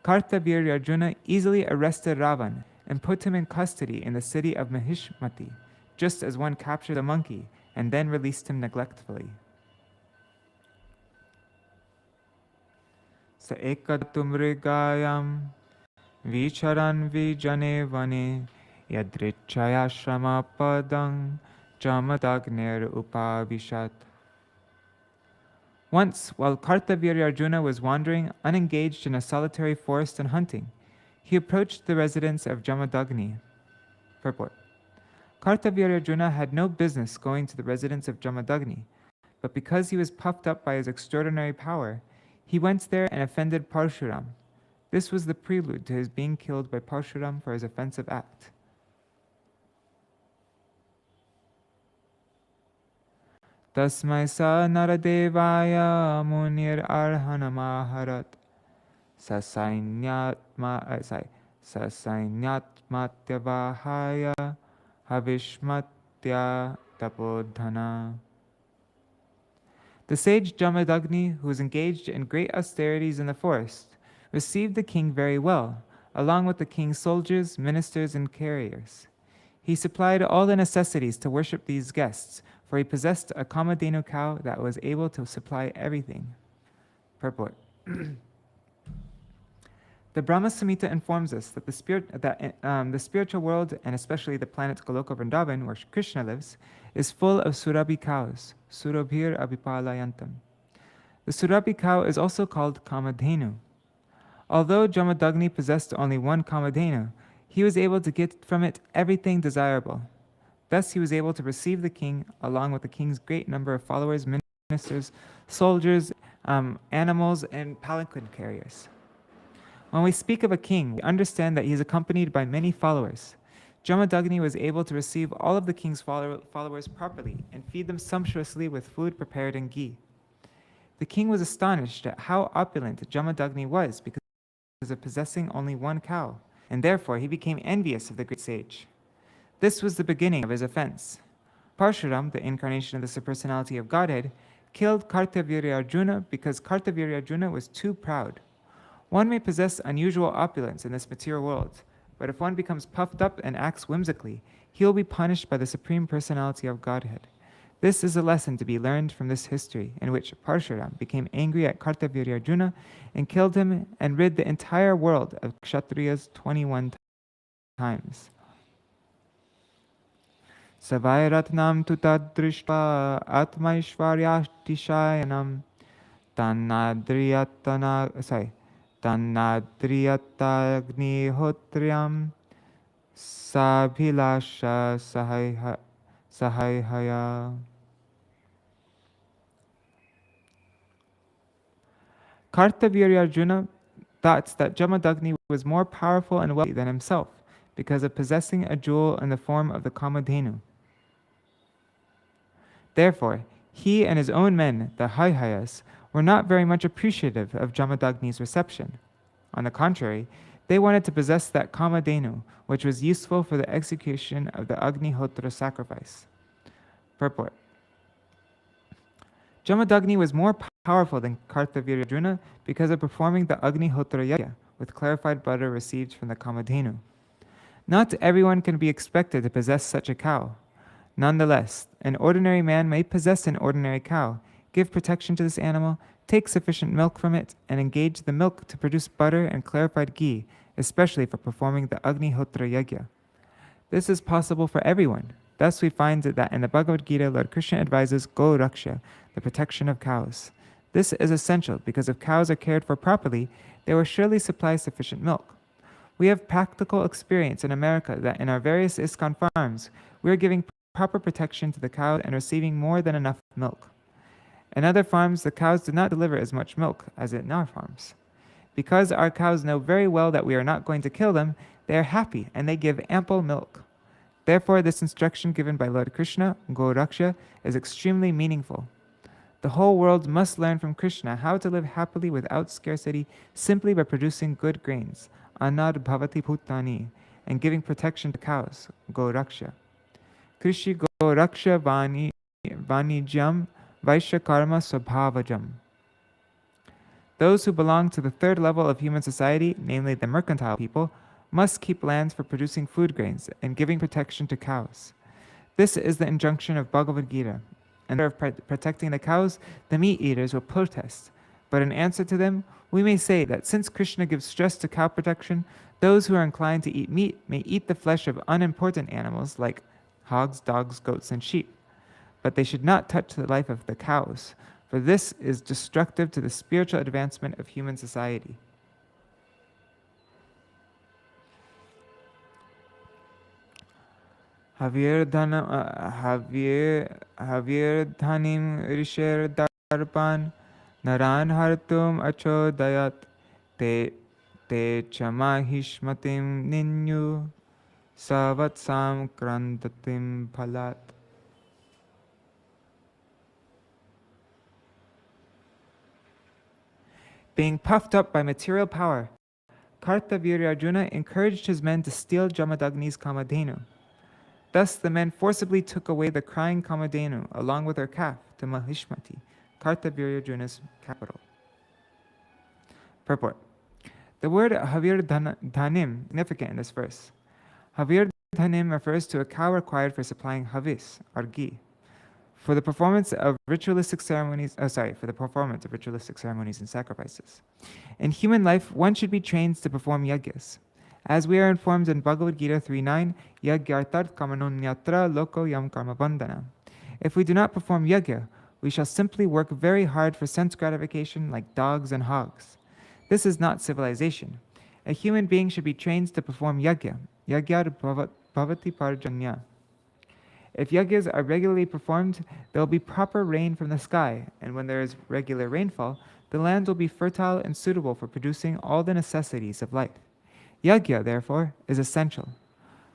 Kārtavīryārjuna easily arrested Ravan and put him in custody in the city of Mahishmati, just as one captured a monkey and then released him neglectfully. Sa ekatumrigayam vicharan vijane vane yadrichaya shrama padang Jamadagnir upavishat. Once, while Kārtavīryārjuna was wandering unengaged in a solitary forest and hunting, he approached the residence of Jamadagni. Purport. Kārtavīryārjuna had no business going to the residence of Jamadagni, but because he was puffed up by his extraordinary power, he went there and offended Paraśurāma. This was the prelude to his being killed by Paraśurāma for his offensive act. Tasmai sa naradevaya munir arhanamaharat sasainyatmatyavahaya havishmatya tapodhana. The sage Jamadagni, who was engaged in great austerities in the forest, received the king very well, along with the king's soldiers, ministers, and carriers. He supplied all the necessities to worship these guests, for he possessed a Kamadhenu cow that was able to supply everything. Purport. The Brahma Samhita informs us that the spiritual world, and especially the planet Goloka Vrindavan, where Krishna lives, is full of Surabhi cows, Surabhir Abhipalayantam. The Surabhi cow is also called Kamadhenu. Although Jamadagni possessed only one Kamadhenu, he was able to get from it everything desirable. Thus he was able to receive the king, along with the king's great number of followers, ministers, soldiers, animals, and palanquin carriers. When we speak of a king, we understand that he is accompanied by many followers. Jamadagni was able to receive all of the king's followers properly and feed them sumptuously with food prepared in ghee. The king was astonished at how opulent Jamadagni was because of possessing only one cow, and therefore he became envious of the great sage. This was the beginning of his offense. Paraśurāma, the incarnation of the superpersonality of Godhead, killed Kārtavīryārjuna because Kārtavīryārjuna was too proud. One may possess unusual opulence in this material world, but if one becomes puffed up and acts whimsically, he will be punished by the Supreme Personality of Godhead. This is a lesson to be learned from this history, in which Paraśurāma became angry at Kārtavīryārjuna and killed him and rid the entire world of Kshatriyas 21 times. Savairatnam tu tadrishva atmaishvaryatishayanam Tannadriyatagnihotriyam Sabhilasha Sahayhaya. Kārtavīryārjuna thought that Jamadagni was more powerful and wealthy than himself because of possessing a jewel in the form of the Kamadhenu. Therefore, he and his own men, the Hayhayas, were not very much appreciative of Jamadagni's reception. On the contrary, they wanted to possess that Kamadhenu, which was useful for the execution of the Agnihotra sacrifice. Purport. Jamadagni was more powerful than Kārtavīryārjuna because of performing the Agnihotra yajna with clarified butter received from the Kamadhenu. Not everyone can be expected to possess such a cow. Nonetheless, an ordinary man may possess an ordinary cow, give protection to this animal, take sufficient milk from it, and engage the milk to produce butter and clarified ghee, especially for performing the Agnihotra yajna. This is possible for everyone. Thus we find that in the Bhagavad Gita, Lord Krishna advises Go-Raksha, the protection of cows. This is essential because if cows are cared for properly, they will surely supply sufficient milk. We have practical experience in America that in our various ISKCON farms, we are giving proper protection to the cows and receiving more than enough milk. In other farms, the cows do not deliver as much milk as in our farms. Because our cows know very well that we are not going to kill them, they are happy and they give ample milk. Therefore, this instruction given by Lord Krishna, Go-Raksha, is extremely meaningful. The whole world must learn from Krishna how to live happily without scarcity simply by producing good grains, Annad Bhavati Bhutani, and giving protection to cows, Go-Raksha. Krishi Go-Raksha Vanijam Vaishya Karma Swabhavajam. Those who belong to the third level of human society, namely the mercantile people, must keep lands for producing food grains and giving protection to cows. This is the injunction of Bhagavad Gita. And of protecting the cows, the meat eaters will protest. But in answer to them, we may say that since Krishna gives stress to cow protection, those who are inclined to eat meat may eat the flesh of unimportant animals like hogs, dogs, goats, and sheep. But they should not touch the life of the cows, for this is destructive to the spiritual advancement of human society. Havir dhanim risher darpan naran hartum acho dayat te chamahishmatim ninyu savatsam krandatim phalat. Being puffed up by material power, Kārtavīryārjuna encouraged his men to steal Jamadagni's Kamadhenu. Thus the men forcibly took away the crying Kamadhenu along with her calf to Mahishmati, Kārtavīryārjuna's capital. Purport. The word Havir Dhanim is significant in this verse. Havir Dhanim refers to a cow required for supplying havis, or ghee, for the performance of ritualistic ceremonies and sacrifices. In human life, one should be trained to perform yagyas. As we are informed in Bhagavad Gita 3.9, Yagyartat kamanonyatra loko yam karma bandhana. If we do not perform yagya, we shall simply work very hard for sense gratification like dogs and hogs. This is not civilization. A human being should be trained to perform yagya, yagyar bhavati parjanya. If yagyas are regularly performed, there will be proper rain from the sky, and when there is regular rainfall, the land will be fertile and suitable for producing all the necessities of life. Yagya, therefore, is essential.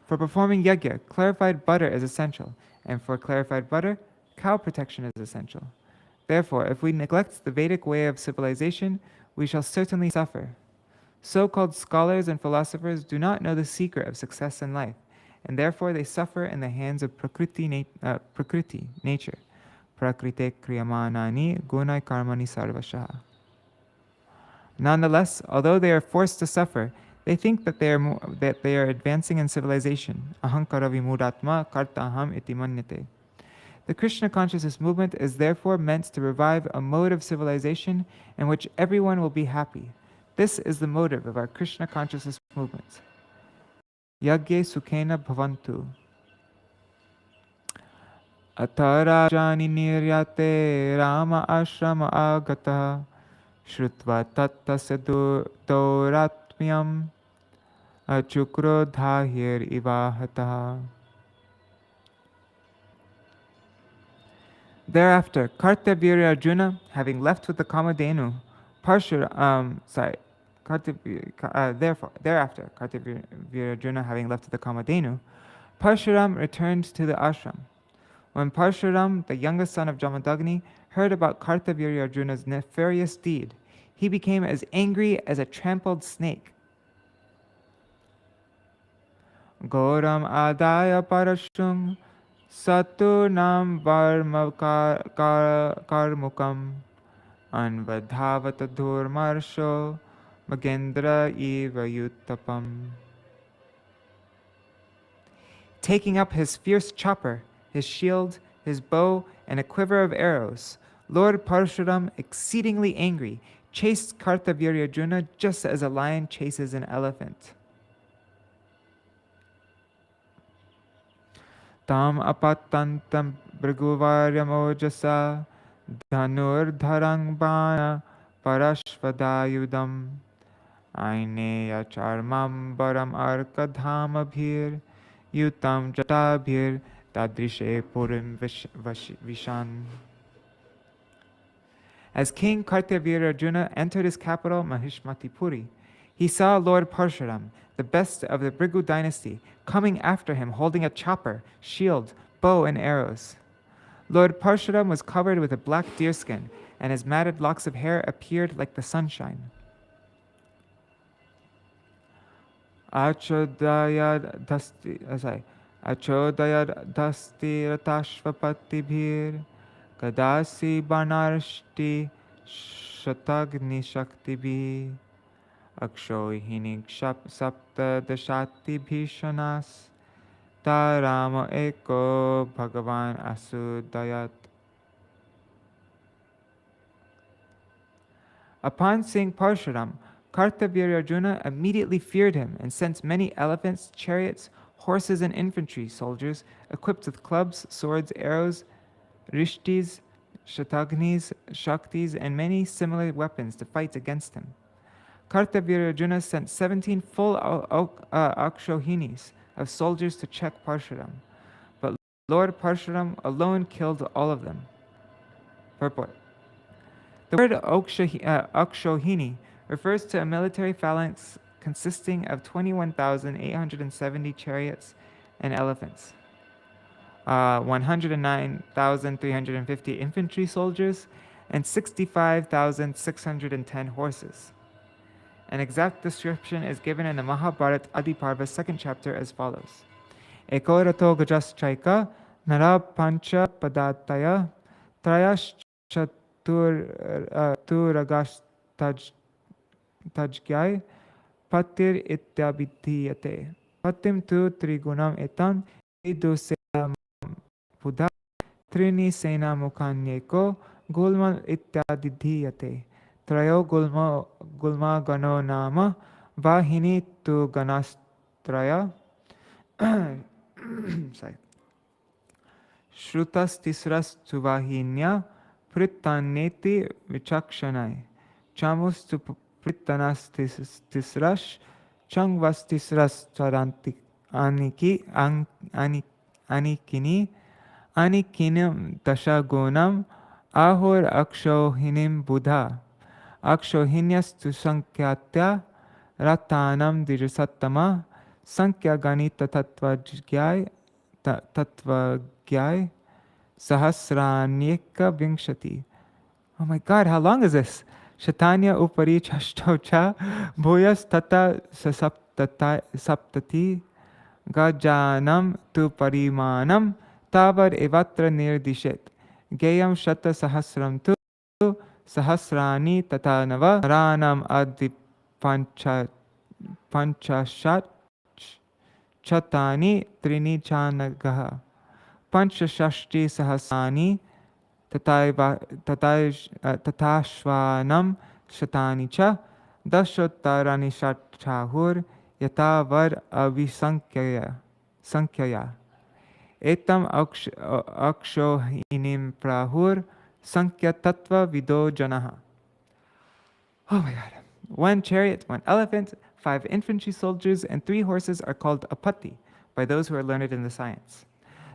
For performing yagya, clarified butter is essential, and for clarified butter, cow protection is essential. Therefore, if we neglect the Vedic way of civilization, we shall certainly suffer. So-called scholars and philosophers do not know the secret of success in life, and therefore they suffer in the hands of prakriti, nature. Prakrite kriyamanani gunai karmani sarvashaha. Nonetheless, although they are forced to suffer, they think that they are advancing in civilization. Ahankara vimudatma karta aham iti manyate. The Krishna consciousness movement is therefore meant to revive a mode of civilization in which everyone will be happy. This is the motive of our Krishna consciousness movement. Yagye sukhena bhavantu. Atha rajani niryate Rama ashrama agata Shrutva tattasya doratmyam Achukro dhahir ivahataha. Thereafter, Kārtavīryārjuna, having left with the Kamadhenu, thereafter, Kārtavīryārjuna, having left with the Kamadhenu, Paraśurāma returned to the ashram. When Paraśurāma, the youngest son of Jamadagni, heard about Kārtavīryārjuna's nefarious deed, he became as angry as a trampled snake. Goram adaya parashung saturnam varma karmukam anvadhavata dhurmarsho magendra eva yuttapam. Taking up his fierce chopper, his shield, his bow, and a quiver of arrows, Lord Paraśurāma, exceedingly angry, chased Kārtavīryārjuna just as a lion chases an elephant. Tam apatantam briguvaryam ojasa dhanurdharang bana parashvadayudam aineya charmam baram arkadhamabhir yutam jatabhir tadrishe purim vishan. As King Kārtavīryārjuna entered his capital Mahishmatipuri, he saw Lord Paraśurāma, the best of the Bhrigu dynasty, coming after him holding a chopper, shield, bow, and arrows. Lord Paraśurāma was covered with a black deerskin, and his matted locks of hair appeared like the sunshine. Achodayad dasti ratashvapatibhir kadasi banarshti shatagni shaktibhi akshohinik sapta dashati bhishanas tarama eko bhagavan asudayat. Upon seeing Paraśurāma, Kārtavīryārjuna immediately feared him and sent many elephants, chariots, horses, and infantry soldiers equipped with clubs, swords, arrows, rishtis, shatagnis, shaktis, and many similar weapons to fight against him. Kārtavīryārjuna sent 17 full akshohinis of soldiers to check Paraśurāma, but Lord Paraśurāma alone killed all of them. Purport. The word akshohini refers to a military phalanx consisting of 21,870 chariots and elephants, 109,350 infantry soldiers, and 65,610 horses. An exact description is given in the Mahabharata Adiparva 2nd chapter as follows. Eko rato gajastraika nara pancha padataya trayashchaturagatajgyai patir ityabhidhiyate patim tu trigunam etam idusena buddha trini sena mukanyeko gulma ityadidhiyate trayo gulma gano nama vahini tu ganastraya shrutas tisras tu vahinya prittaneti vichakshanai chamus tu prittanas tisras changvas tisras charanti anikini anikinam dashagonam ahor akshohinim buddha akshohinyas tu sankyatya ratanam dijasattama sankhya ganita tattvagyai sahasranyeka vimshati. Oh my God, how long is this? Shatanya upari chashtocha bhuyas tata saptati gajanam tu parimanam tavar evatra nirdishet gayam shata sahasram tu sahasrani tatanava ranam adi panchashat chatani trini chanagaha panchashashti sahasani tatashvanam shatani cha dashottarani shatchahur yatavar avisankyaya. Etam akshohinim prahur sankhya tattva vido janaha. Oh my God. 1 chariot, 1 elephant, 5 infantry soldiers, and 3 horses are called apati by those who are learned in the science.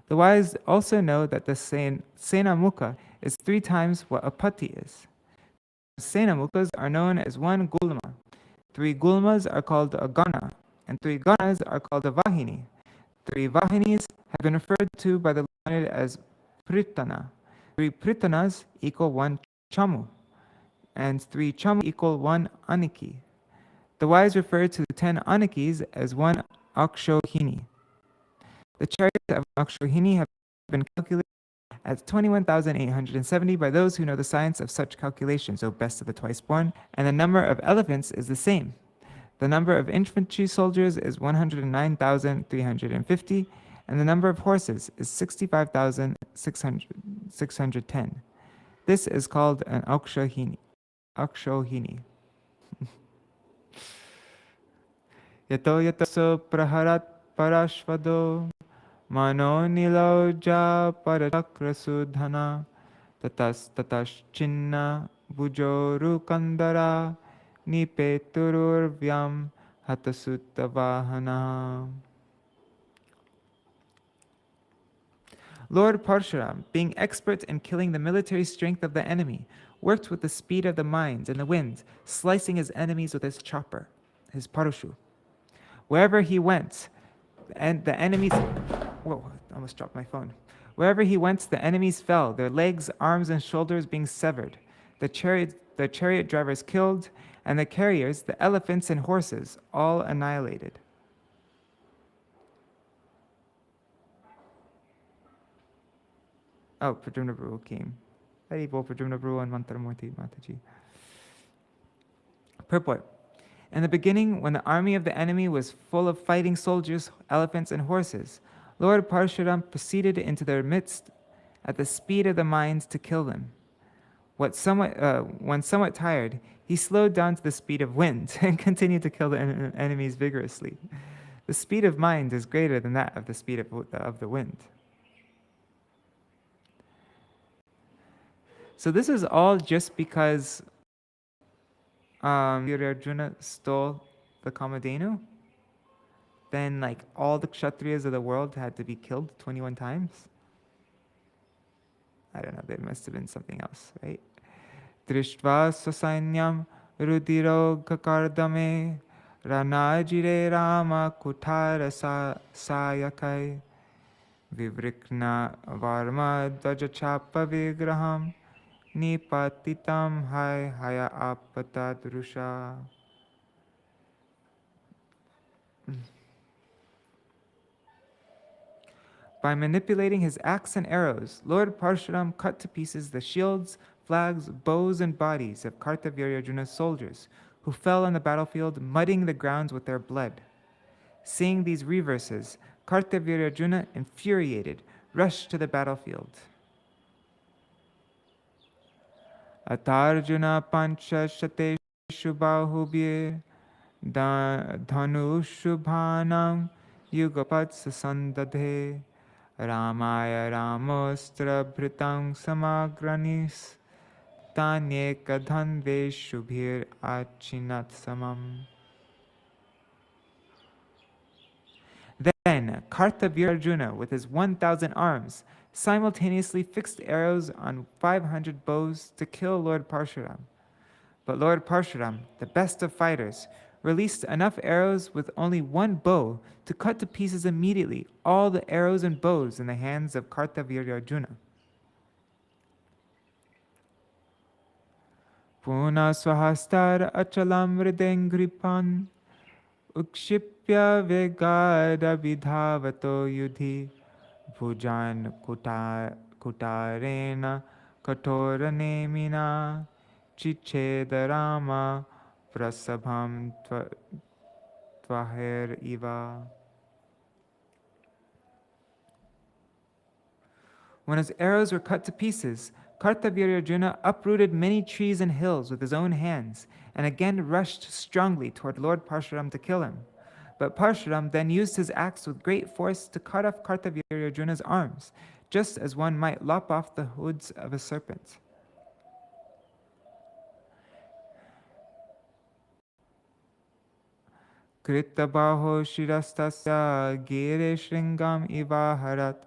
The wise also know that the Senamukha is 3 times what apati is. Senamukhas are known as 1 gulma. 3 gulmas are called a gana, and 3 ganas are called a vahini. 3 vahinis have been referred to by the learned as pritana. 3 pritanas equal 1 chamu, and 3 chamu equal 1 aniki. The wise refer to the 10 anikis as 1 akshohini. The chariots of akshohini have been calculated at 21,870 by those who know the science of such calculations, O best of the twice born, and the number of elephants is the same. The number of infantry soldiers is 109,350, and the number of horses is 65,610. This is called an akshohini. Yato yataso praharat parashvado mano niloja parachakrasudhana tatas chinna bujoru kandara nipetururvyam hatasuttavahana. Lord Paraśurāma, being expert in killing the military strength of the enemy, worked with the speed of the mind and the wind, slicing his enemies with his chopper, his parashu. Wherever he went, and the enemies... Whoa, I almost dropped my phone. Wherever he went, the enemies fell, their legs, arms, and shoulders being severed, the chariot drivers killed, and the carriers, the elephants and horses, all annihilated. Oh, Pradyumna Prabhu came. Hari Bol Pradyumna Prabhu and Mantaramurti Mataji. Purport. In the beginning, when the army of the enemy was full of fighting soldiers, elephants, and horses, Lord Paraśurāma proceeded into their midst at the speed of the mind to kill them. When somewhat tired, he slowed down to the speed of wind and continued to kill the enemies vigorously. The speed of mind is greater than that of the speed of the wind. So this is all just because Kārtavīryārjuna stole the Kamadhenu. Then like all the Kshatriyas of the world had to be killed 21 times. I don't know, there must have been something else, right? Drishtva swasainyam rudiro kakardame ranajire rama kutara sayakai vivrikna varma dvajachapa vigraham nipatitam haya apatadrusha. By manipulating his axe and arrows, Lord Paraśurāma cut to pieces the shields, flags, bows, and bodies of Kārtavīryārjuna's soldiers, who fell on the battlefield, muddying the grounds with their blood. Seeing these reverses, Kārtavīryārjuna, infuriated, rushed to the battlefield. Atarjuna pancha shateshu bahubhir dhanushubhanam yugapat sasandadhe Ramaya Ramostra Bhritang Samagranis Tanyekadhanve Shubhir Achinat Samam. Then Kārtavīryārjuna, with his 1,000 arms, simultaneously fixed arrows on 500 bows to kill Lord Paraśurāma. But Lord Paraśurāma, the best of fighters, released enough arrows with only 1 bow to cut to pieces immediately all the arrows and bows in the hands of Kārtavīryārjuna. Puna swahastar achalam hridengripan ukshipya vegada vidhavato yudhi bhujan kutarena katoranemina chichedarama prasabham tvahir iva. When his arrows were cut to pieces, Kārtavīryārjuna uprooted many trees and hills with his own hands and again rushed strongly toward Lord Paraśurāma to kill him. But Paraśurāma then used his axe with great force to cut off Kārtavīryārjuna's arms, just as one might lop off the hoods of a serpent. Kritabaho shirastasya gire shringam ivaharat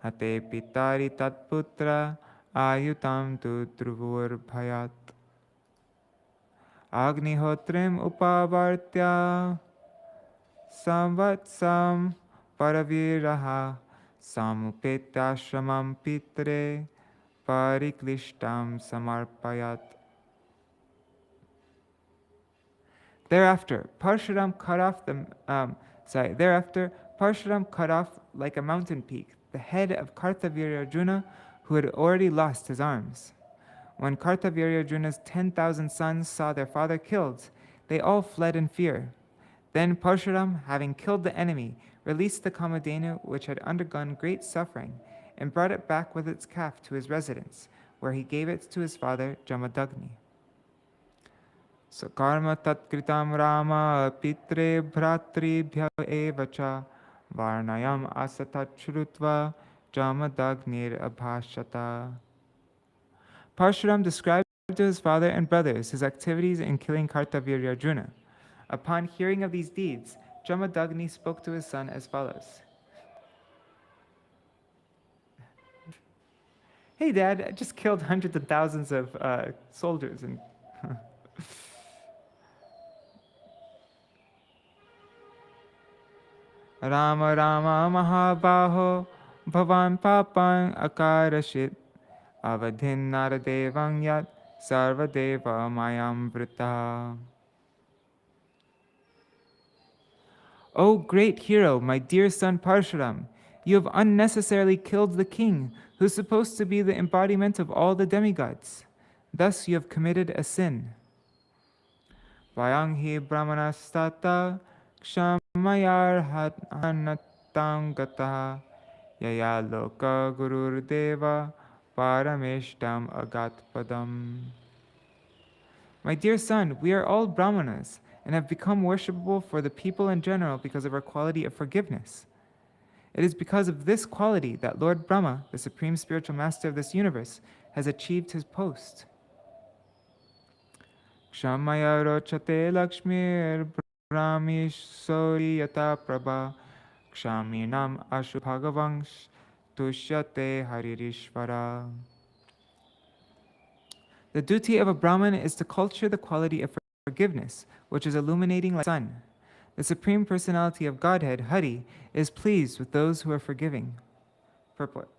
hate pitari tatputra ayutam tu druvur bhayat agnihotrim upavartya samvatsam paraviraha samupetyashramam pitre pariklishtam samarpayat. Thereafter, Paraśurāma cut off like a mountain peak the head of Kārtavīryārjuna, who had already lost his arms. When Kārtavīryārjuna's 10,000 sons saw their father killed, they all fled in fear. Then Paraśurāma, having killed the enemy, released the Kamadhenu, which had undergone great suffering, and brought it back with its calf to his residence, where he gave it to his father Jamadagni. Sakarma tatkritam rama pitre bhratribhya evacha varnayam asatat shrutva Jamadagnir abhashata. Paraśurāma described to his father and brothers his activities in killing Kārtavīryārjuna. Upon hearing of these deeds, Jamadagni spoke to his son as follows. Hey Dad, I just killed hundreds of thousands of soldiers and Rama Rama Mahabaho Bhavan Papan Akarashit Avadhin Naradevang Yat Sarvadeva Mayam Vrita. O great hero, my dear son Paraśurāma, you have unnecessarily killed the king, who is supposed to be the embodiment of all the demigods. Thus you have committed a sin. Vayanghi brahmanastata kshamayar hanatangataha yaya loka gurur deva parameshtam agatpadam. My dear son, we are all brahmanas and have become worshipable for the people in general because of our quality of forgiveness. It is because of this quality that Lord Brahma, the supreme spiritual master of this universe, has achieved his post. Kshamaya rochate lakshmir brahmish sori yata prabha kshaminam ashubhagavangsh tushyate haririshvara. The duty of a Brahmin is to culture the quality of forgiveness, which is illuminating like the sun. The Supreme Personality of Godhead, Hari, is pleased with those who are forgiving. Purport.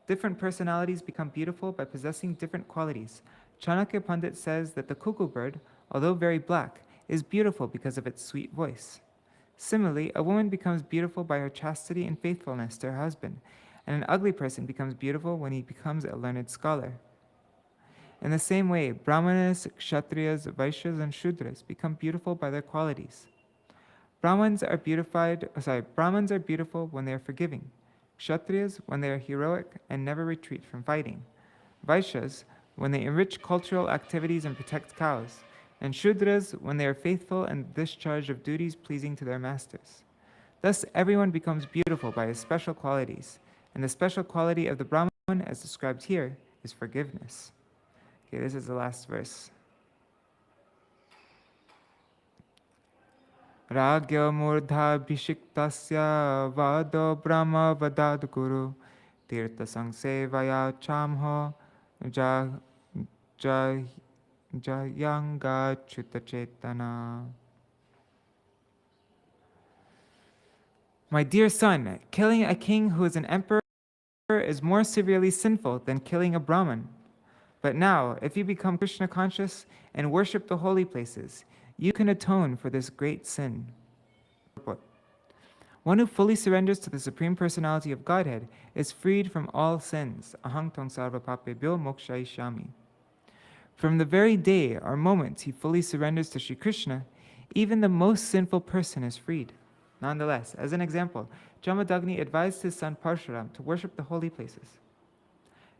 Different personalities become beautiful by possessing different qualities. Chanakya Pandit says that the cuckoo bird, although very black, is beautiful because of its sweet voice. Similarly, a woman becomes beautiful by her chastity and faithfulness to her husband, and an ugly person becomes beautiful when he becomes a learned scholar. In the same way, Brahmanas, Kshatriyas, Vaishyas, and Shudras become beautiful by their qualities. Brahmins are beautiful when they are forgiving. Kshatriyas when they are heroic and never retreat from fighting. Vaishyas when they enrich cultural activities and protect cows. And Shudras when they are faithful and discharge of duties pleasing to their masters. Thus, everyone becomes beautiful by his special qualities, and the special quality of the Brahman, as described here, is forgiveness. Okay, this is the last verse. Ragya murdha bhishiktasya vado brahma vadad guru tirtha sangsevaya chamho jayanga chutachetana. My dear son, killing a king who is an emperor is more severely sinful than killing a Brahman. But now, if you become Krishna conscious and worship the holy places, you can atone for this great sin. One who fully surrenders to the Supreme Personality of Godhead is freed from all sins. Aham tang sarva papebhyo mokshayishyami. From the very day or moment he fully surrenders to Sri Krishna, even the most sinful person is freed. Nonetheless, as an example, Jamadagni advised his son Paraśurāma to worship the holy places.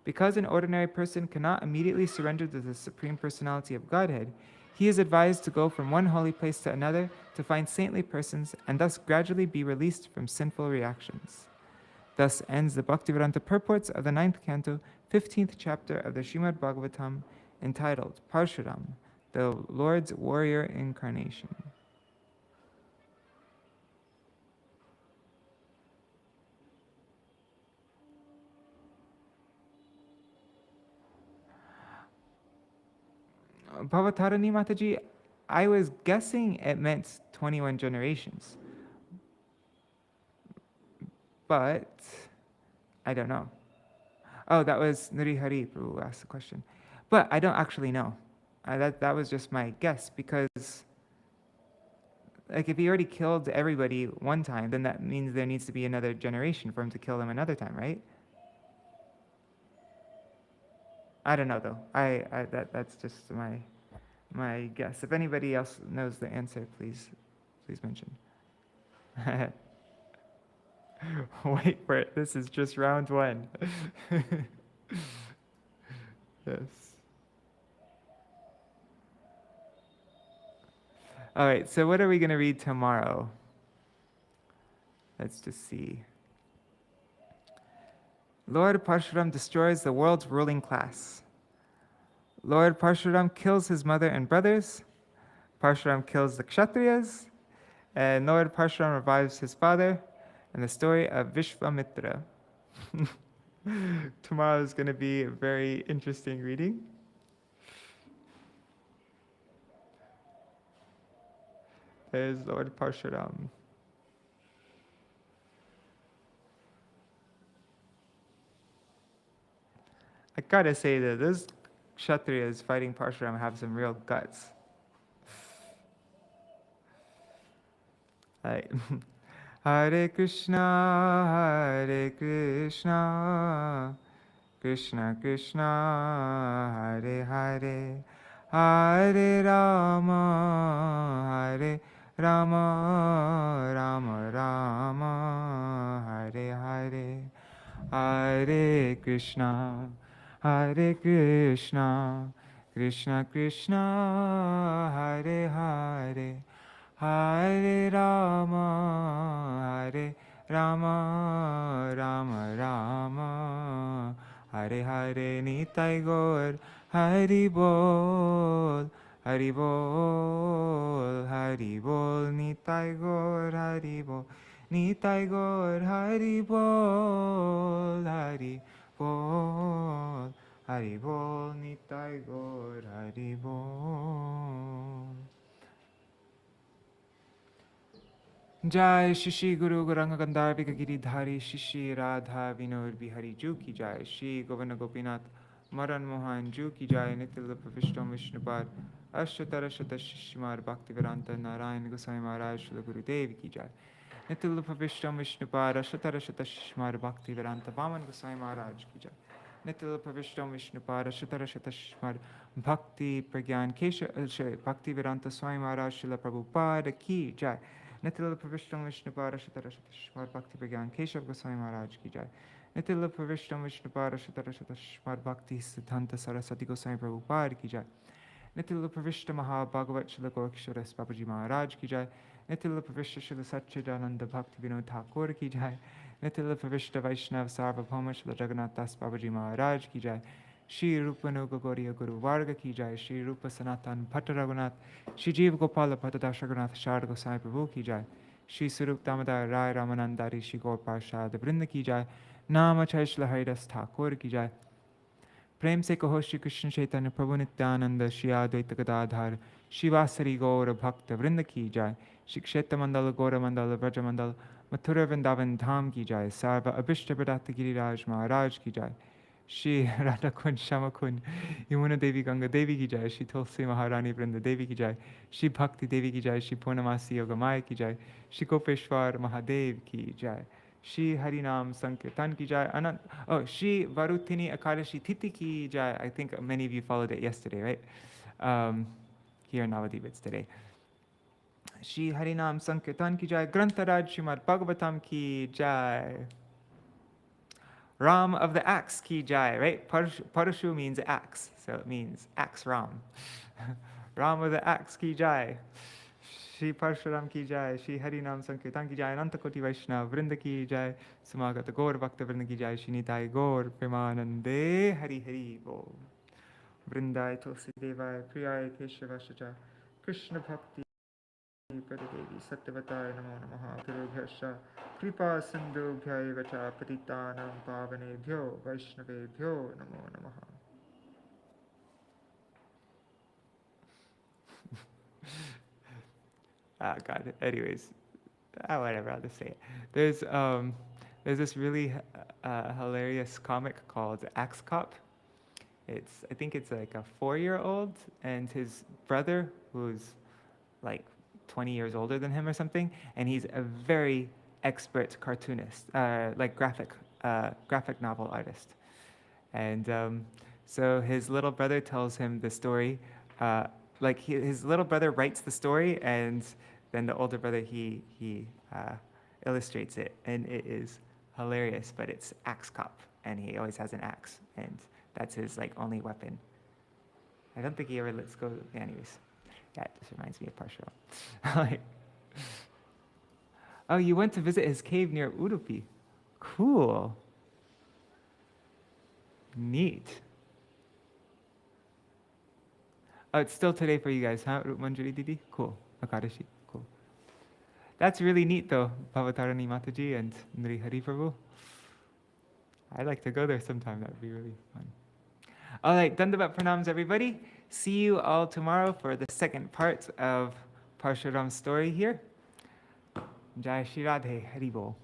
Because an ordinary person cannot immediately surrender to the Supreme Personality of Godhead, He is advised to go from one holy place to another to find saintly persons and thus gradually be released from sinful reactions. Thus ends the Bhaktivedanta purports of the 9th canto, 15th chapter of the Śrīmad-Bhāgavatam, entitled Paraśurāma, the Lord's warrior incarnation. Bhavatarani Mataji, I was guessing it meant 21 generations. But I don't know. Oh, that was Nurihari Prabhu asked the question. But I don't actually know. That was just my guess, because like if he already killed everybody one time, then that means there needs to be another generation for him to kill them another time, right? I don't know though. That's just my guess. If anybody else knows the answer, please mention. Wait for it. This is just round one. Yes. All right, so what are we going to read tomorrow? Let's just see. Lord Paraśurāma destroys the world's ruling class. Lord Paraśurāma kills his mother and brothers. Paraśurāma kills the Kshatriyas. And Lord Paraśurāma revives his father. And the story of Vishvamitra. Tomorrow is going to be a very interesting reading. There's Lord Paraśurāma. I gotta say that those Kshatriyas fighting Paraśurāma have some real guts. Right. Hare Krishna, Krishna Krishna, Hare Hare, Hare Rama, Rama Rama, Hare Hare, Hare Krishna, Krishna Krishna, Hare Hare, Hare Rama, Rama Rama, Hare Hare. Nitai Gaur, Hari Bol, Hari Bol, Hari Bol. Nitai Gaur, Hari Bol, Nitai Gaur, Hari Bol, Hari Bol, Hari Bol. Nitai Gaur, Hari Bol. Jai Shri Guru Gauranga Gandharva Giridhari Shri Radha Vinod Bihari Ju ki Jai, Shri Govinda Gopinath Madan Mohan Ju ki Jai, Nityalapa Vishtam Vishnupad Ashtatara Shata Shishimar Bhaktivedanta Narayan Goswami Maharaj Srila Gurudev ki Jai, Nityalapa Vishtam Vishnupad Ashtatara Shata Shishimar Bhaktivedanta Vaman Goswami Maharaj ki Jai, Nityalapa Vishtam Vishnupad Ashtatara Shata Shishimar Bhakti Pragyan Kesha Bhaktivedanta Swami Maharaj Srila Prabhupada ki Jai, Nityalapa Vishtam Vishnupad Ashtatara Shata Shishimar Bhakti Pragyan Keshav Goswami Maharaj ki Jai, Nityalapa Vishtam Vishnupad Ashtatara Shata Shishimar Bhakti Siddhanta Saraswati Goswami Prabhupada ki Jai, Nityalapa Vishtam Maha Bhagavat Srila Gaurkishores Babaji Maharaj ki Jai, Nityalapa Vishtam Srila Satchidananda Bhakti Vinod Thakur ki Jai, Nityalapa Vishtam Vaishnav Sarvabhauma Srila Jagannath Das Babaji Maharaj ki Jai, Shri Rupa Nuga Gauriya Guru Varga ki Jai, Shri Rupa Sanatan Bhatta Raghunath, Shri Jeev Gopala Bhatta Das Raghunath Sharda Goswami Prabhu ki Jai, Shri Surup Damodar Rai Ramanandari Shri Gaur Parshad Vrinda ki Jai, Nama Chai Shri Haridas Thakur ki Jai, Prem se kaho Shri Krishna Chaitanya Prabhu Nityananda Shri Advaita Gadadhar Shri Vasari Gaura Bhakta Vrinda ki Jai, Shri Kshetra Mandala Gaura Mandala Vraja Mandala Mathura Vrindavan Dham ki Jai, Sarva Abhishta Bhadata Giriraj Maharaj ki Jai, Shri Radha Kund Shama Kund Yamuna Devi Ganga Devi ki Jai, Shri Tulsi Maharani Vrinda Devi ki Jai, Shri Bhakti Devi ki Jai, Shri Purnamasi Yogamaya ki Jai, Shri Kopeshwar Mahadev ki Jai, Shri Harinam Sankirtan ki Jai, Shri Varutini Akadashi Titi ki Jai. I think many of you followed it yesterday, right? Here in Navadip it's today. Shri Harinam Sankirtan ki Jai, Grantaraj Śrīmad-Bhāgavatam ki Jai. Ram of the axe ki Jai, right? Parashu means axe, so it means axe Ram. Rama the axe ki jai. Shri Paraśurāma ki jai. Shri Harinam Sankirtan ki jai. Anantakoti Vaishnava Vrinda ki jai. Samagata Gaur Bhakta Vrinda ki jai. Shri Nitai Gaur Premanande Hari Hari Bol. Vrindai Tulsi Devai Priyai Keshavasacha Krishna Bhakti Padadevi Satyavatī Namo Namaha Pirubhyascha Kripa Sindhubhya Vacha Patitanam Pavanebhyo Vaishnavebhyo Namo Namaha. God. Anyways, whatever. I'll just say it. There's this really hilarious comic called Axe Cop. I think it's like a 4-year-old and his brother, who's like 20 years older than him or something, and he's a very expert cartoonist, like graphic novel artist. And so his little brother tells him the story. His little brother writes the story, and then the older brother he illustrates it, and it is hilarious. But it's Axe Cop, and he always has an axe, and that's his like only weapon. I don't think he ever lets go. Anyways, yeah, it just reminds me of Paraśurāma. Oh, you went to visit his cave near Udupi. Cool. Neat. Oh, it's still today for you guys, huh? Manjari Didi? Cool. Akadashi? Cool. That's really neat though, Bhavatarani Mataji and Nri Hari Prabhu. I'd like to go there sometime. That would be really fun. All right, Dandavat Pranams, everybody. See you all tomorrow for the second part of Paraśurāma's story here. Jai Shri Radhe, Hari Bol.